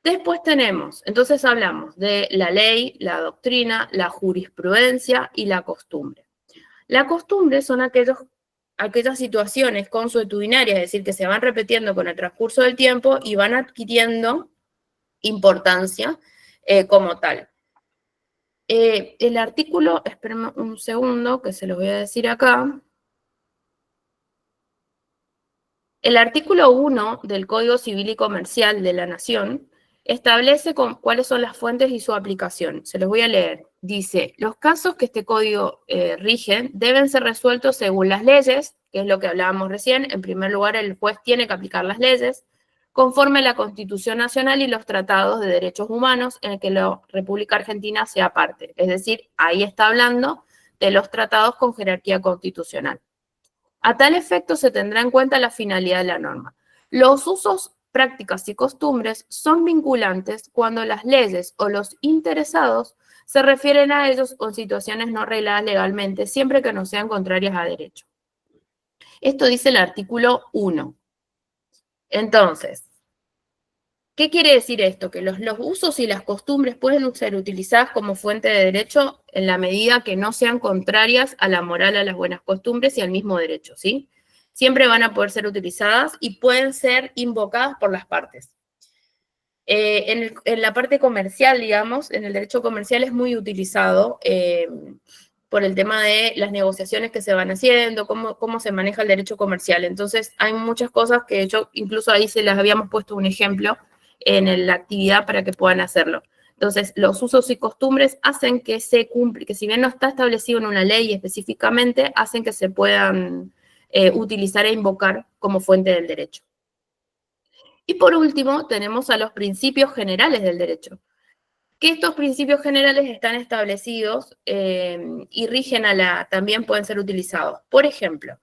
Después tenemos, entonces hablamos de la ley, la doctrina, la jurisprudencia y la costumbre. La costumbre son aquellas situaciones consuetudinarias, es decir, que se van repitiendo con el transcurso del tiempo y van adquiriendo importancia como tal. El artículo, espérenme un segundo que se lo voy a decir acá. El artículo 1 del Código Civil y Comercial de la Nación establece cuáles son las fuentes y su aplicación. Se los voy a leer. Dice, los casos que este código rige deben ser resueltos según las leyes, que es lo que hablábamos recién. En primer lugar, el juez tiene que aplicar las leyes, conforme a la Constitución Nacional y los tratados de derechos humanos en el que la República Argentina sea parte. Es decir, ahí está hablando de los tratados con jerarquía constitucional. A tal efecto se tendrá en cuenta la finalidad de la norma. Los usos, prácticas y costumbres son vinculantes cuando las leyes o los interesados se refieren a ellos o en situaciones no arregladas legalmente, siempre que no sean contrarias a derecho. Esto dice el artículo 1. Entonces, ¿qué quiere decir esto? Que los usos y las costumbres pueden ser utilizadas como fuente de derecho en la medida que no sean contrarias a la moral, a las buenas costumbres y al mismo derecho, ¿sí? Siempre van a poder ser utilizadas y pueden ser invocadas por las partes. En la parte comercial, digamos, en el derecho comercial es muy utilizado por el tema de las negociaciones que se van haciendo, cómo se maneja el derecho comercial. Entonces, hay muchas cosas que yo, incluso ahí se las habíamos puesto un ejemplo en la actividad para que puedan hacerlo. Entonces, los usos y costumbres hacen que se cumpla, que si bien no está establecido en una ley específicamente, hacen que se puedan utilizar e invocar como fuente del derecho. Y por último, tenemos a los principios generales del derecho, que estos principios generales están establecidos y rigen también pueden ser utilizados. Por ejemplo,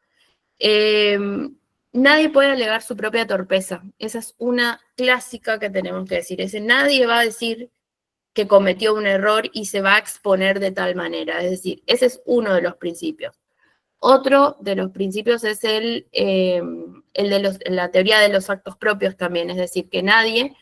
nadie puede alegar su propia torpeza. Esa es una clásica que tenemos que decir. Nadie va a decir que cometió un error y se va a exponer de tal manera. Es decir, ese es uno de los principios. Otro de los principios es el de la teoría de los actos propios también, es decir, que nadie,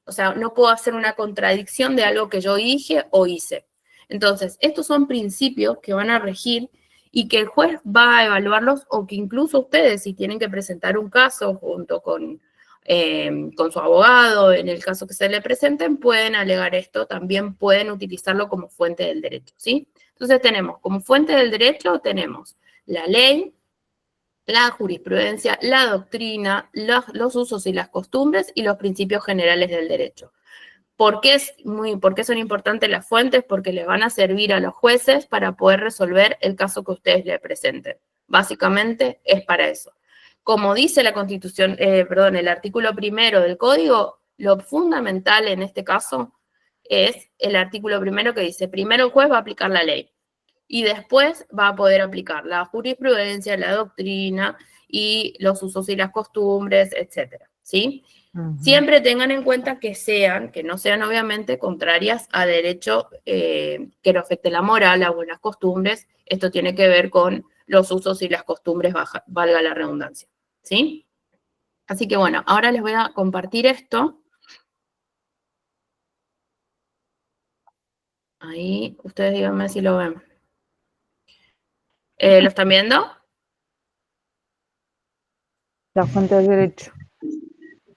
o sea, no puedo hacer una contradicción de algo que yo dije o hice. Entonces, estos son principios que van a regir y que el juez va a evaluarlos o que incluso ustedes, si tienen que presentar un caso junto con su abogado, en el caso que se le presenten, pueden alegar esto, también pueden utilizarlo como fuente del derecho, ¿sí? Entonces tenemos como fuente del derecho, tenemos la ley, la jurisprudencia, la doctrina, los usos y las costumbres y los principios generales del derecho. ¿Por qué son importantes las fuentes? Porque les van a servir a los jueces para poder resolver el caso que ustedes le presenten. Básicamente es para eso. Como dice la Constitución, el artículo 1 del Código, lo fundamental en este caso es el artículo 1 que dice, primero el juez va a aplicar la ley y después va a poder aplicar la jurisprudencia, la doctrina y los usos y las costumbres, etcétera, ¿sí? Siempre tengan en cuenta que no sean obviamente contrarias a derecho que no afecte la moral, las buenas costumbres. Esto tiene que ver con los usos y las costumbres, valga la redundancia, ¿sí? Así que bueno, ahora les voy a compartir esto. Ahí, ustedes díganme si lo ven. ¿Lo están viendo? La fuente del derecho.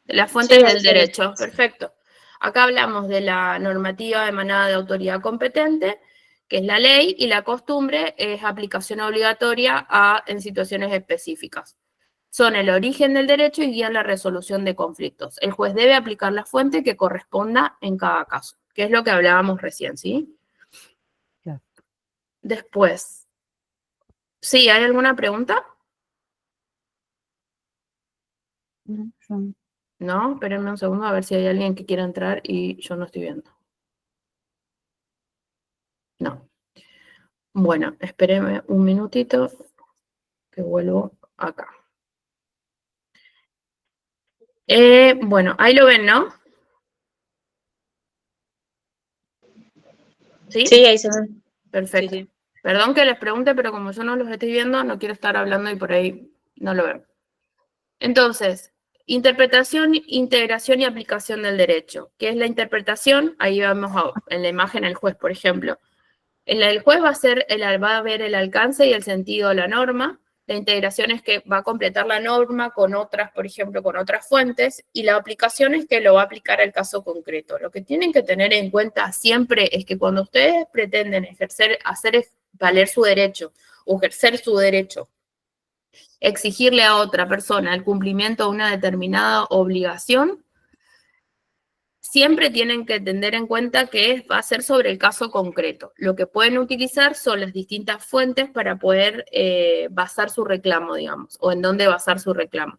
Las fuentes Sí, del sí. derecho, perfecto. Acá hablamos de la normativa emanada de autoridad competente, que es la ley, y la costumbre es aplicación obligatoria en situaciones específicas. Son el origen del derecho y guían la resolución de conflictos. El juez debe aplicar la fuente que corresponda en cada caso, que es lo que hablábamos recién, ¿sí? Claro. Después. ¿Sí? ¿Hay alguna pregunta? No, espérenme un segundo a ver si hay alguien que quiera entrar y yo no estoy viendo. No. Bueno, espérenme un minutito. que vuelvo acá. Bueno, ahí lo ven, ¿no? ¿Sí? Sí, ahí se ve. Perfecto. Sí, sí. Perdón que les pregunte, pero como yo no los estoy viendo, no quiero estar hablando y por ahí no lo veo. Entonces, interpretación, integración y aplicación del derecho. ¿Qué es la interpretación? Ahí vamos en la imagen el juez, por ejemplo. El juez va a ver el alcance y el sentido de la norma. La integración es que va a completar la norma con otras, por ejemplo, con otras fuentes, y la aplicación es que lo va a aplicar al caso concreto. Lo que tienen que tener en cuenta siempre es que cuando ustedes pretenden hacer valer su derecho o ejercer su derecho, exigirle a otra persona el cumplimiento de una determinada obligación, siempre tienen que tener en cuenta que va a ser sobre el caso concreto. Lo que pueden utilizar son las distintas fuentes para poder basar su reclamo, digamos, o en dónde basar su reclamo.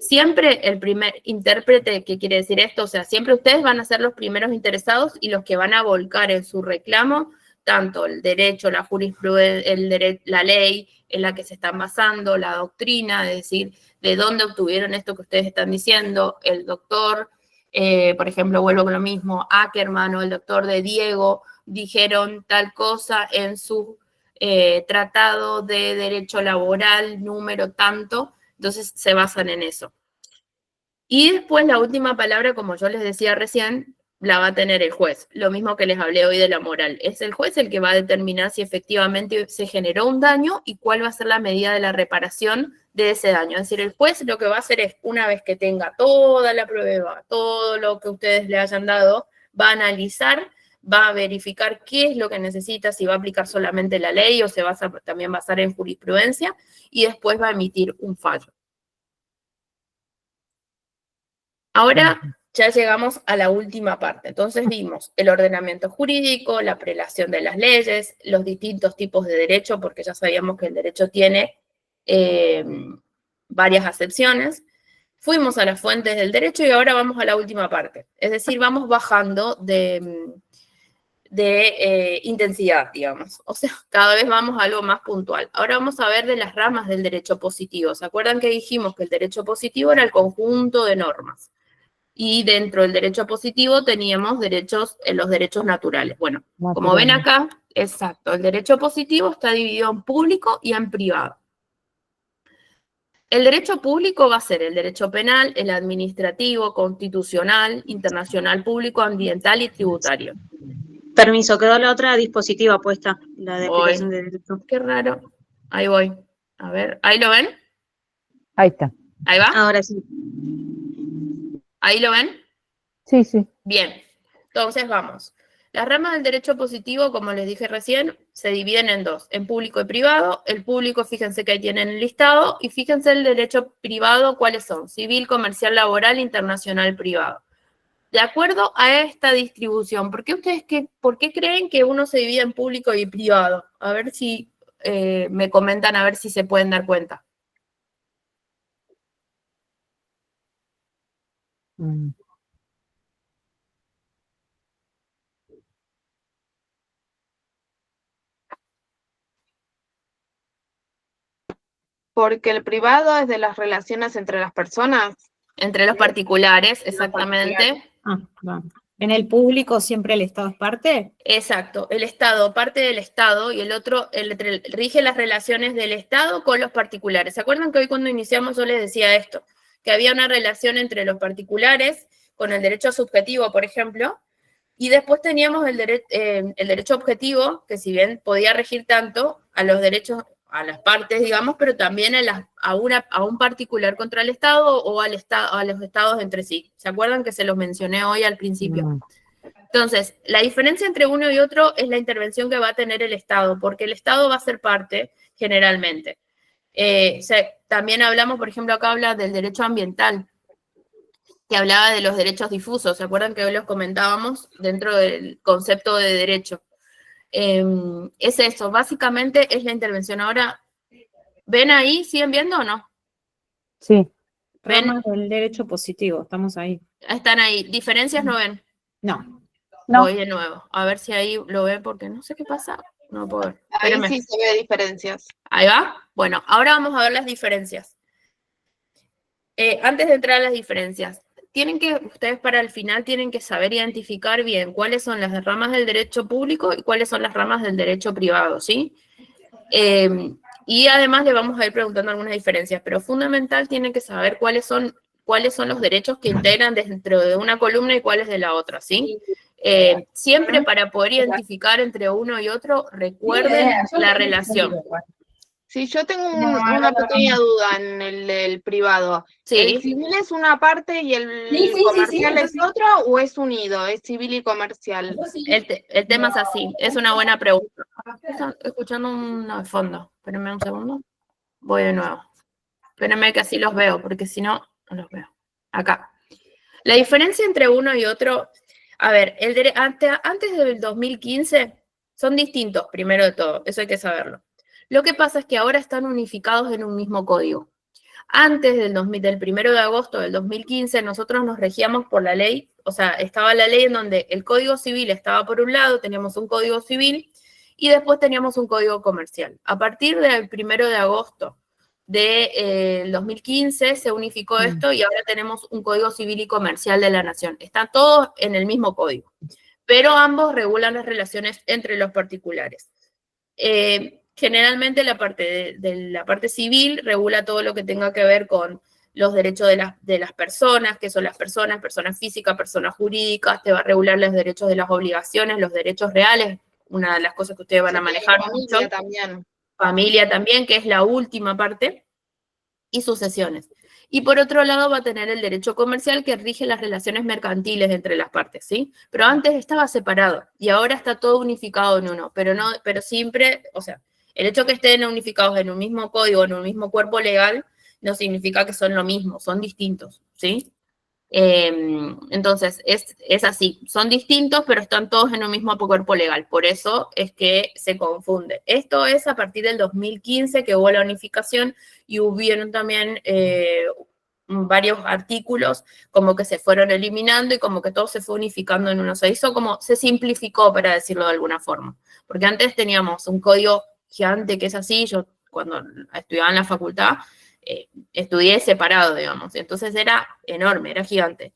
Siempre el primer intérprete, ¿qué quiere decir esto? O sea, siempre ustedes van a ser los primeros interesados y los que van a volcar en su reclamo tanto el derecho, la jurisprudencia, la ley en la que se están basando, la doctrina, es decir, de dónde obtuvieron esto que ustedes están diciendo, el doctor, por ejemplo, vuelvo con lo mismo, Ackerman o el doctor de Diego dijeron tal cosa en su tratado de derecho laboral, número tanto, entonces se basan en eso. Y después la última palabra, como yo les decía recién, la va a tener el juez. Lo mismo que les hablé hoy de la moral. Es el juez el que va a determinar si efectivamente se generó un daño y cuál va a ser la medida de la reparación de ese daño. Es decir, el juez lo que va a hacer es, una vez que tenga toda la prueba, todo lo que ustedes le hayan dado, va a analizar, va a verificar qué es lo que necesita, si va a aplicar solamente la ley o se va a también basar en jurisprudencia, y después va a emitir un fallo. Ahora ya llegamos a la última parte. Entonces vimos el ordenamiento jurídico, la prelación de las leyes, los distintos tipos de derecho, porque ya sabíamos que el derecho tiene varias acepciones. Fuimos a las fuentes del derecho y ahora vamos a la última parte. Es decir, vamos bajando de intensidad, digamos. O sea, cada vez vamos a algo más puntual. Ahora vamos a ver de las ramas del derecho positivo. ¿Se acuerdan que dijimos que el derecho positivo era el conjunto de normas? Y dentro del derecho positivo teníamos los derechos naturales. Bueno, como ven acá, exacto, el derecho positivo está dividido en público y en privado. El derecho público va a ser el derecho penal, el administrativo, constitucional, internacional público, ambiental y tributario. Permiso, quedó la otra dispositiva puesta, la de aplicación de derecho. Qué raro. Ahí voy. A ver, ¿ahí lo ven? Ahí está. ¿Ahí va? Ahora sí. ¿Ahí lo ven? Sí, sí. Bien, entonces vamos. Las ramas del derecho positivo, como les dije recién, se dividen en dos, en público y privado. El público, fíjense que ahí tienen el listado, y fíjense el derecho privado, ¿cuáles son? Civil, comercial, laboral, internacional, privado. De acuerdo a esta distribución, ¿por qué creen que uno se divide en público y privado? A ver si me comentan, a ver si se pueden dar cuenta. Porque el privado es de las relaciones entre las personas. Entre los particulares, exactamente. Ah, va. En el público siempre el Estado es parte. Exacto, el Estado, parte del Estado, y el otro rige las relaciones del Estado con los particulares. ¿Se acuerdan que hoy cuando iniciamos yo les decía esto? Que había una relación entre los particulares con el derecho subjetivo, por ejemplo, y después teníamos el derecho objetivo, que si bien podía regir tanto a los derechos, a las partes, digamos, pero también a un particular contra el Estado o a los estados entre sí. ¿Se acuerdan que se los mencioné hoy al principio? Entonces, la diferencia entre uno y otro es la intervención que va a tener el Estado, porque el Estado va a ser parte generalmente. También hablamos, por ejemplo, acá habla del derecho ambiental, que hablaba de los derechos difusos. ¿Se acuerdan que hoy los comentábamos dentro del concepto de derecho? Es eso, básicamente es la intervención. Ahora, ¿ven ahí? ¿Siguen viendo o no? Sí. ¿Ven? Ramas del derecho positivo, estamos ahí. Están ahí. ¿Diferencias no ven? No. No. Voy de nuevo, a ver si ahí lo ven, porque no sé qué pasa. No puedo ver. Ahí Espérenme. sí se ve diferencias. Ahí va. Bueno, ahora vamos a ver las diferencias. Antes de entrar a las diferencias, ustedes para el final tienen que saber identificar bien cuáles son las ramas del derecho público y cuáles son las ramas del derecho privado, ¿sí? Y además le vamos a ir preguntando algunas diferencias, pero fundamental tienen que saber cuáles son los derechos que integran dentro de una columna y cuáles de la otra, ¿sí? Siempre para poder identificar entre uno y otro, recuerden la relación. Sí, yo tengo una pequeña duda en el del privado. Sí. ¿El civil es una parte y el comercial es otro o es unido? ¿Es civil y comercial? El tema es así, es una buena pregunta. Estoy escuchando uno de fondo. Espérenme un segundo. Voy de nuevo. Espérenme que así los veo, porque si no, no los veo. Acá. La diferencia entre uno y otro, a ver, antes del 2015 son distintos, primero de todo, eso hay que saberlo. Lo que pasa es que ahora están unificados en un mismo código. Antes del 1 de agosto del 2015, nosotros nos regíamos por la ley, o sea, estaba la ley en donde el Código Civil estaba por un lado, teníamos un Código Civil y después teníamos un Código Comercial. A partir del 1 de agosto del 2015 se unificó esto y ahora tenemos un Código Civil y Comercial de la Nación. Están todos en el mismo código, pero ambos regulan las relaciones entre los particulares. Generalmente la parte civil regula todo lo que tenga que ver con los derechos de las personas, que son las personas físicas, personas jurídicas, te va a regular los derechos de las obligaciones, los derechos reales, una de las cosas que ustedes van a manejar mucho. Familia también, que es la última parte, y sucesiones. Y por otro lado va a tener el derecho comercial que rige las relaciones mercantiles entre las partes, ¿sí? Pero antes estaba separado y ahora está todo unificado en uno, pero siempre, o sea, el hecho que estén unificados en un mismo código, en un mismo cuerpo legal, no significa que son lo mismo, son distintos, ¿sí? Entonces, es así, son distintos, pero están todos en un mismo cuerpo legal, por eso es que se confunde. Esto es a partir del 2015 que hubo la unificación y hubieron también varios artículos como que se fueron eliminando y como que todo se fue unificando en uno. Se hizo como, se simplificó, para decirlo de alguna forma, porque antes teníamos un código gigante que es así, yo cuando estudiaba en la facultad, estudié separado, digamos, entonces era enorme, era gigante.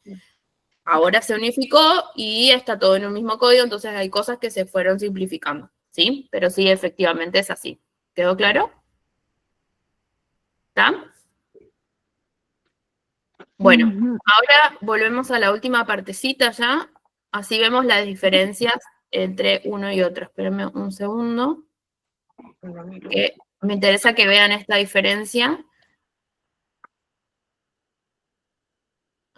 Ahora se unificó y está todo en un mismo código, entonces hay cosas que se fueron simplificando, ¿sí? Pero sí, efectivamente es así. ¿Quedó claro? ¿Está? Bueno, ahora volvemos a la última partecita ya, así vemos las diferencias entre uno y otro. Espérenme un segundo, que me interesa que vean esta diferencia.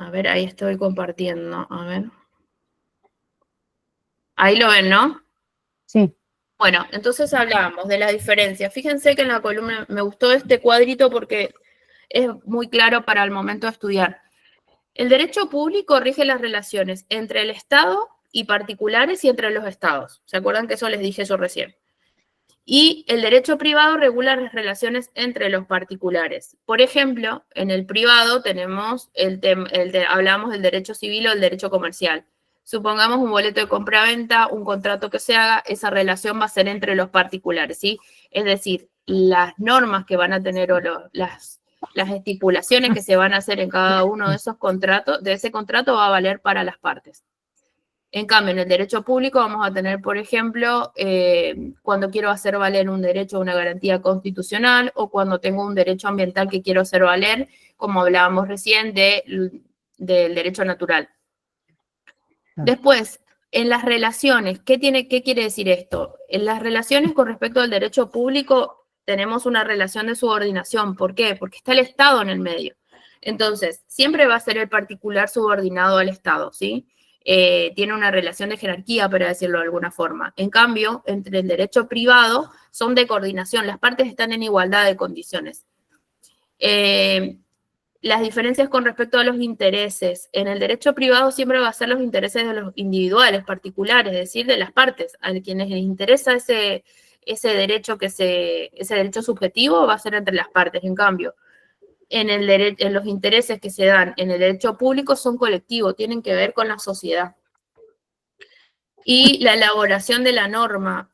A ver, ahí estoy compartiendo, a ver. Ahí lo ven, ¿no? Sí. Bueno, entonces hablábamos de la diferencia. Fíjense que en la columna me gustó este cuadrito porque es muy claro para el momento de estudiar. El derecho público rige las relaciones entre el Estado y particulares y entre los estados. ¿Se acuerdan que eso les dije yo recién? Y el derecho privado regula las relaciones entre los particulares. Por ejemplo, en el privado tenemos hablamos del derecho civil o el derecho comercial. Supongamos un boleto de compra-venta, un contrato que se haga, esa relación va a ser entre los particulares, ¿sí? Es decir, las normas que van a tener o las estipulaciones que se van a hacer en cada uno de esos contratos, de ese contrato va a valer para las partes. En cambio, en el derecho público vamos a tener, por ejemplo, cuando quiero hacer valer un derecho a una garantía constitucional o cuando tengo un derecho ambiental que quiero hacer valer, como hablábamos recién del derecho natural. Después, en las relaciones, ¿qué quiere decir esto? En las relaciones con respecto al derecho público tenemos una relación de subordinación. ¿Por qué? Porque está el Estado en el medio. Entonces, siempre va a ser el particular subordinado al Estado, ¿sí? Tiene una relación de jerarquía, para decirlo de alguna forma. En cambio, entre el derecho privado son de coordinación, las partes están en igualdad de condiciones. Las diferencias con respecto a los intereses. En el derecho privado siempre va a ser los intereses de los individuales, particulares, es decir, de las partes. A quienes les interesa ese derecho ese derecho subjetivo va a ser entre las partes. En cambio, en los intereses que se dan en el derecho público son colectivos, tienen que ver con la sociedad. Y la elaboración de la norma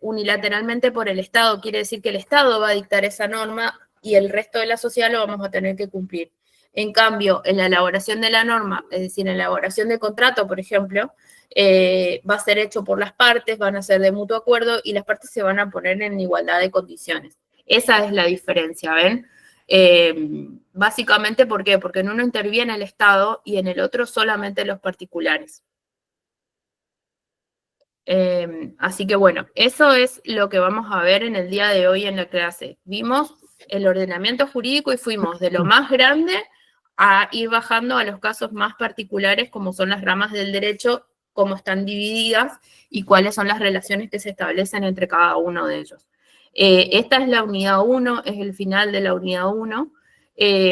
unilateralmente por el Estado, quiere decir que el Estado va a dictar esa norma y el resto de la sociedad lo vamos a tener que cumplir. En cambio, en la elaboración de la norma, es decir, en la elaboración de contrato, por ejemplo, va a ser hecho por las partes, van a ser de mutuo acuerdo y las partes se van a poner en igualdad de condiciones. Esa es la diferencia, ¿ven? Básicamente, ¿por qué? Porque en uno interviene el Estado y en el otro solamente los particulares. Así que bueno, eso es lo que vamos a ver en el día de hoy en la clase. Vimos el ordenamiento jurídico y fuimos de lo más grande a ir bajando a los casos más particulares, como son las ramas del derecho, cómo están divididas y cuáles son las relaciones que se establecen entre cada uno de ellos. Esta es la unidad 1, es el final de la unidad 1.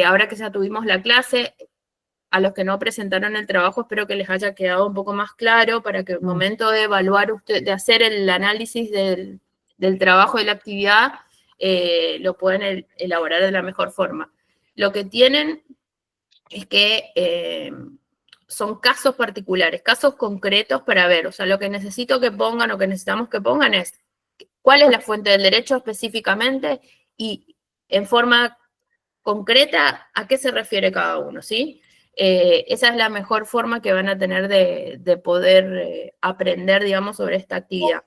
Ahora que ya tuvimos la clase, a los que no presentaron el trabajo, espero que les haya quedado un poco más claro para que el momento de evaluar usted, de hacer el análisis del trabajo de la actividad, lo pueden elaborar de la mejor forma. Lo que tienen es que son casos particulares, casos concretos para ver, o sea, lo que necesito que pongan o que necesitamos que pongan es cuál es la fuente del derecho específicamente y en forma concreta a qué se refiere cada uno, ¿sí? Esa es la mejor forma que van a tener de poder aprender, digamos, sobre esta actividad.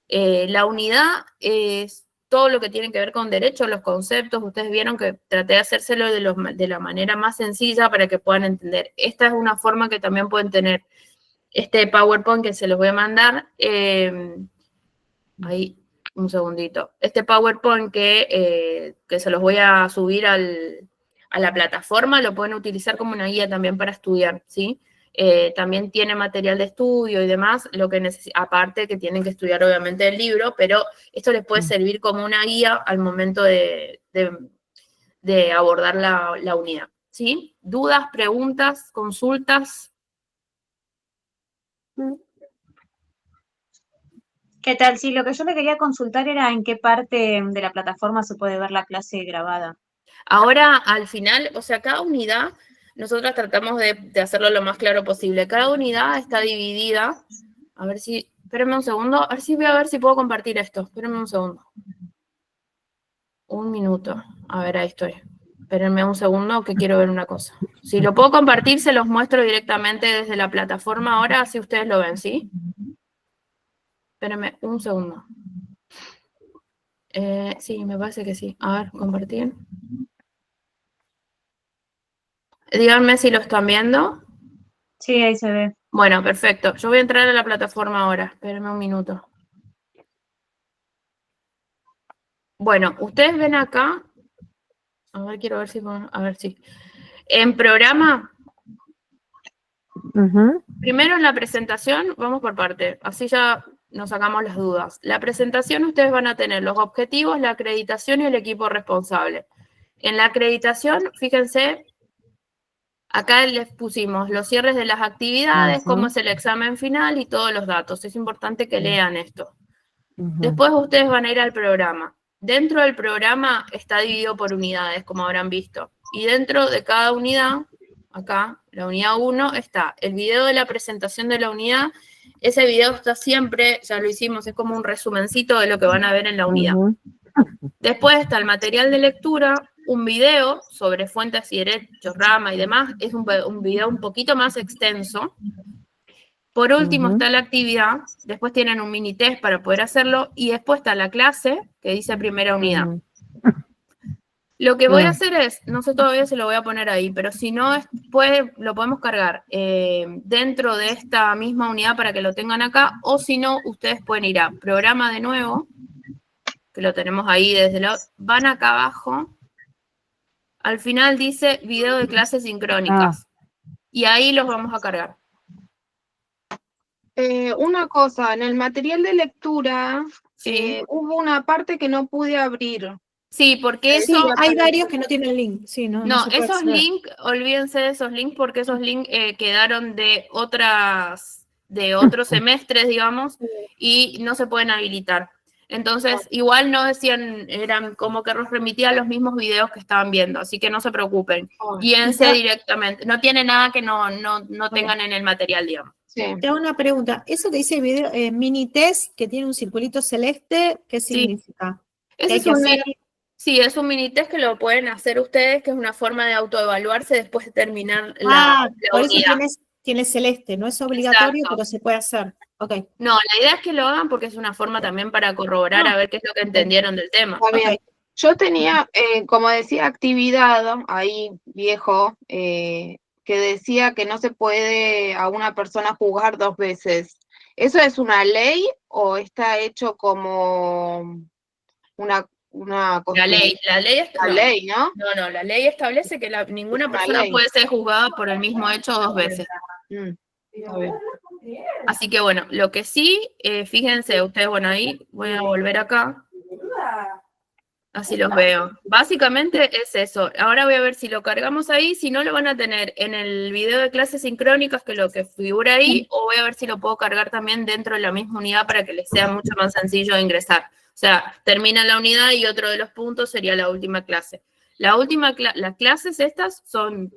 La unidad es todo lo que tiene que ver con derecho, los conceptos. Ustedes vieron que traté de hacérselo de la manera más sencilla para que puedan entender. Esta es una forma que también pueden tener este PowerPoint que se los voy a mandar. Ahí, un segundito. Este PowerPoint que se los voy a subir a la plataforma, lo pueden utilizar como una guía también para estudiar, ¿sí? También tiene material de estudio y demás, lo que aparte que tienen que estudiar obviamente el libro, pero esto les puede servir como una guía al momento de abordar la unidad, ¿sí? ¿Dudas, preguntas, consultas? ¿Qué tal? Sí, lo que yo le quería consultar era en qué parte de la plataforma se puede ver la clase grabada. Ahora, al final, o sea, cada unidad, nosotros tratamos de hacerlo lo más claro posible. Cada unidad está dividida. A ver si, espérenme un segundo, a ver si voy a ver si puedo compartir esto. Espérenme un segundo. Un minuto. A ver, ahí estoy. Espérenme un segundo que quiero ver una cosa. Si lo puedo compartir, se los muestro directamente desde la plataforma ahora, así ustedes lo ven, ¿sí? Espérenme un segundo. Sí, me parece que sí. A ver, compartir. Díganme si lo están viendo. Sí, ahí se ve. Bueno, perfecto. Yo voy a entrar a la plataforma ahora. Espérenme un minuto. Bueno, ustedes ven acá. A ver, quiero ver si... A ver si... En programa... Primero en la presentación, vamos por parte. Así ya nos sacamos las dudas. La presentación ustedes van a tener los objetivos, la acreditación y el equipo responsable. En la acreditación, fíjense... Acá les pusimos los cierres de las actividades, cómo es el examen final y todos los datos. Es importante que lean esto. Después ustedes van a ir al programa. Dentro del programa está dividido por unidades, como habrán visto. Y dentro de cada unidad, acá, la unidad 1, está el video de la presentación de la unidad. Ese video está siempre, ya lo hicimos, es como un resumencito de lo que van a ver en la unidad. Después está el material de lectura, un video sobre fuentes y derechos, rama y demás, es un video un poquito más extenso. Por último está la actividad, después tienen un mini test para poder hacerlo, y después está la clase, que dice primera unidad. Lo que voy a hacer es, no sé todavía si lo voy a poner ahí, pero si no, lo podemos cargar dentro de esta misma unidad para que lo tengan acá, o si no, ustedes pueden ir a programa de nuevo, que lo tenemos ahí desde van acá abajo. Al final dice video de clases sincrónicas. Y ahí los vamos a cargar. Una cosa, en el material de lectura hubo una parte que no pude abrir. Sí, porque Sí, eso... hay varios que no tienen link. Sí, no se puede esos acceder. links, olvídense de esos links porque esos links quedaron de otros semestres, digamos, y no se pueden habilitar. Entonces, igual no decían, eran como que nos remitían los mismos videos que estaban viendo, así que no se preocupen. Guíense directamente. No tiene nada que no tengan en el material, digamos. Sí. Te hago una pregunta. Eso que dice el video, mini test, que tiene un circulito celeste, ¿qué significa? ¿Qué Ese hay es que un hacer? Sí, es un mini test que lo pueden hacer ustedes, que es una forma de autoevaluarse después de terminar la Por eso unidad. tiene celeste, no es obligatorio, Exacto. pero se puede hacer. Ok. No, la idea es que lo hagan porque es una forma también para corroborar a ver qué es lo que entendieron del tema. Está bien. Ok. Yo tenía, como decía, actividad ahí viejo, que decía que no se puede a una persona juzgar 2 veces. ¿Eso es una ley o está hecho como una La costumbre? ley La ley, ¿no? No, la ley establece que ninguna Una persona ley. puede ser juzgada por el mismo hecho 2 veces. Está bien. Así que bueno, lo que sí, fíjense ustedes, bueno, ahí voy a volver acá. Así los veo. Básicamente es eso. Ahora voy a ver si lo cargamos ahí, si no lo van a tener en el video de clases sincrónicas, que es lo que figura ahí, o voy a ver si lo puedo cargar también dentro de la misma unidad para que les sea mucho más sencillo de ingresar. O sea, termina la unidad y otro de los puntos sería la última clase. Las clases estas son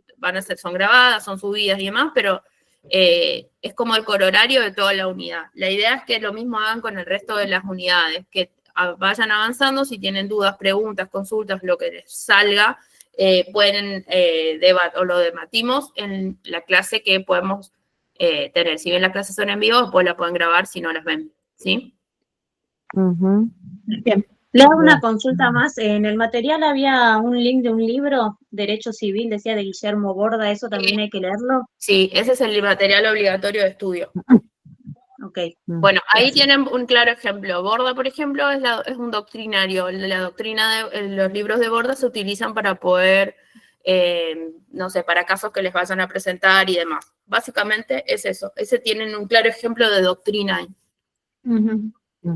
grabadas, son subidas y demás, pero es como el corolario de toda la unidad. La idea es que lo mismo hagan con el resto de las unidades, que vayan avanzando, si tienen dudas, preguntas, consultas, lo que les salga, pueden o lo debatimos en la clase que podemos tener. Si bien las clases son en vivo, después la pueden grabar si no las ven, ¿sí? Bien. Le hago una consulta más. En el material había un link de un libro, Derecho Civil, decía de Guillermo Borda, ¿eso también hay que leerlo? Sí, ese es el material obligatorio de estudio. Ok. Bueno, ahí tienen un claro ejemplo. Borda, por ejemplo, es un doctrinario. La doctrina de los libros de Borda se utilizan para poder, no sé, para casos que les vayan a presentar y demás. Básicamente es eso. Ese tienen un claro ejemplo de doctrina ahí.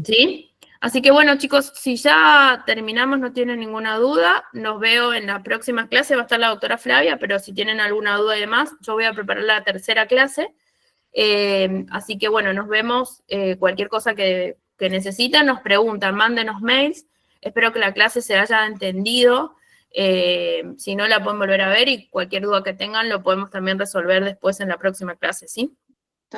¿Sí? Así que bueno, chicos, si ya terminamos, no tienen ninguna duda, nos veo en la próxima clase, va a estar la doctora Flavia, pero si tienen alguna duda y demás, yo voy a preparar la tercera clase. Así que bueno, nos vemos. Cualquier cosa que necesitan, nos preguntan, mándenos mails. Espero que la clase se haya entendido. Si no, la pueden volver a ver y cualquier duda que tengan lo podemos también resolver después en la próxima clase, ¿sí?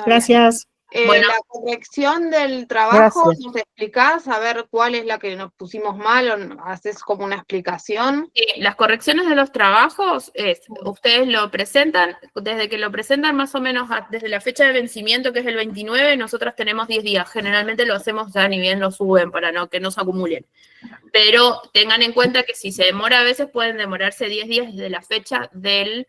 Gracias. Bueno. La corrección del trabajo, Gracias. ¿nos explicás a ver cuál es la que nos pusimos mal o haces como una explicación? Las correcciones de los trabajos ustedes lo presentan, desde que lo presentan más o menos desde la fecha de vencimiento, que es el 29, nosotros tenemos 10 días. Generalmente lo hacemos ya ni bien lo suben para que no se acumulen. Pero tengan en cuenta que si se demora, a veces pueden demorarse 10 días desde la fecha de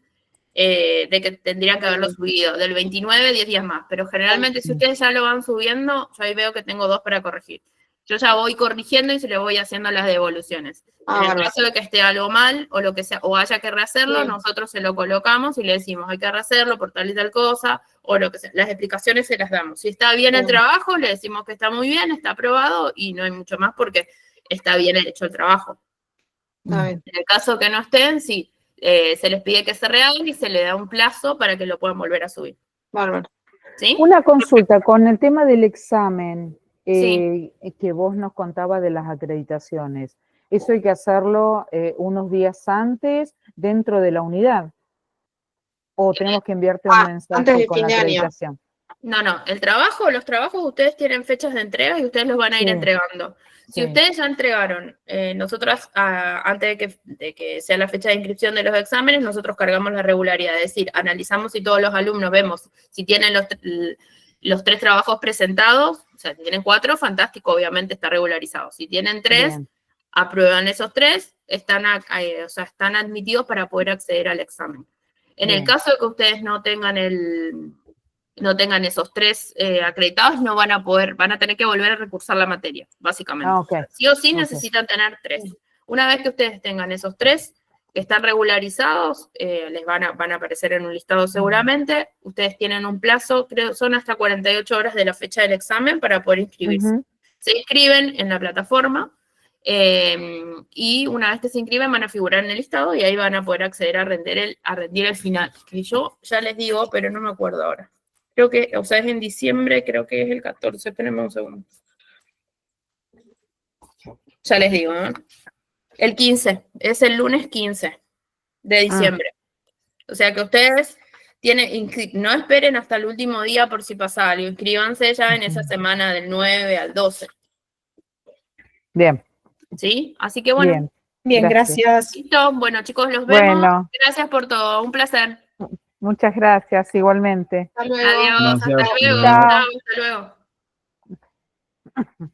que tendrían que haberlo subido. Del 29, 10 días más. Pero generalmente si ustedes ya lo van subiendo, yo ahí veo que tengo 2 para corregir. Yo ya voy corrigiendo y se le voy haciendo las devoluciones. En el caso de que esté algo mal o lo que sea, o haya que rehacerlo, nosotros se lo colocamos y le decimos, hay que rehacerlo por tal y tal cosa, o lo que sea. Las explicaciones se las damos. Si está bien el trabajo, le decimos que está muy bien, está aprobado y no hay mucho más porque está bien hecho el trabajo. En el caso que no estén, sí, se les pide que se rehagan y se le da un plazo para que lo puedan volver a subir. Bárbaro. ¿Sí? Una consulta con el tema del examen Sí. que vos nos contabas de las acreditaciones. ¿Eso hay que hacerlo unos días antes dentro de la unidad? ¿O tenemos que enviarte un antes mensaje de con la fin de año. acreditación? No, los trabajos ustedes tienen fechas de entrega y ustedes los van a ir entregando. Si ustedes ya entregaron, nosotros antes de que sea la fecha de inscripción de los exámenes, nosotros cargamos la regularidad, es decir, analizamos si todos los alumnos vemos si tienen los 3 trabajos presentados, o sea, si tienen 4, fantástico, obviamente está regularizado. Si tienen 3, aprueban esos 3, están admitidos para poder acceder al examen. En el caso de que ustedes no tengan esos 3 acreditados, no van a tener que volver a recursar la materia, básicamente. Sí o sí necesitan tener 3. Una vez que ustedes tengan esos 3 que están regularizados, les van a aparecer en un listado seguramente. Ustedes tienen un plazo, creo son hasta 48 horas de la fecha del examen para poder inscribirse. Se inscriben en la plataforma y una vez que se inscriben van a figurar en el listado y ahí van a poder acceder a rendir el final. Que yo ya les digo, pero no me acuerdo ahora. Creo que, o sea, es en diciembre, creo que es el 14. Espérenme un segundo. Ya les digo, ¿no? El 15, es el lunes 15 de diciembre. O sea que ustedes no esperen hasta el último día por si pasa algo, inscríbanse ya en esa semana del 9 al 12. Bien, ¿Sí? Así que bueno, bien. Bien, gracias. listo. Bueno, chicos, los vemos. Bueno, Gracias por todo, un placer. muchas gracias, igualmente. Hasta luego. Adiós, hasta Gracias. luego. Chao. Chao, hasta luego.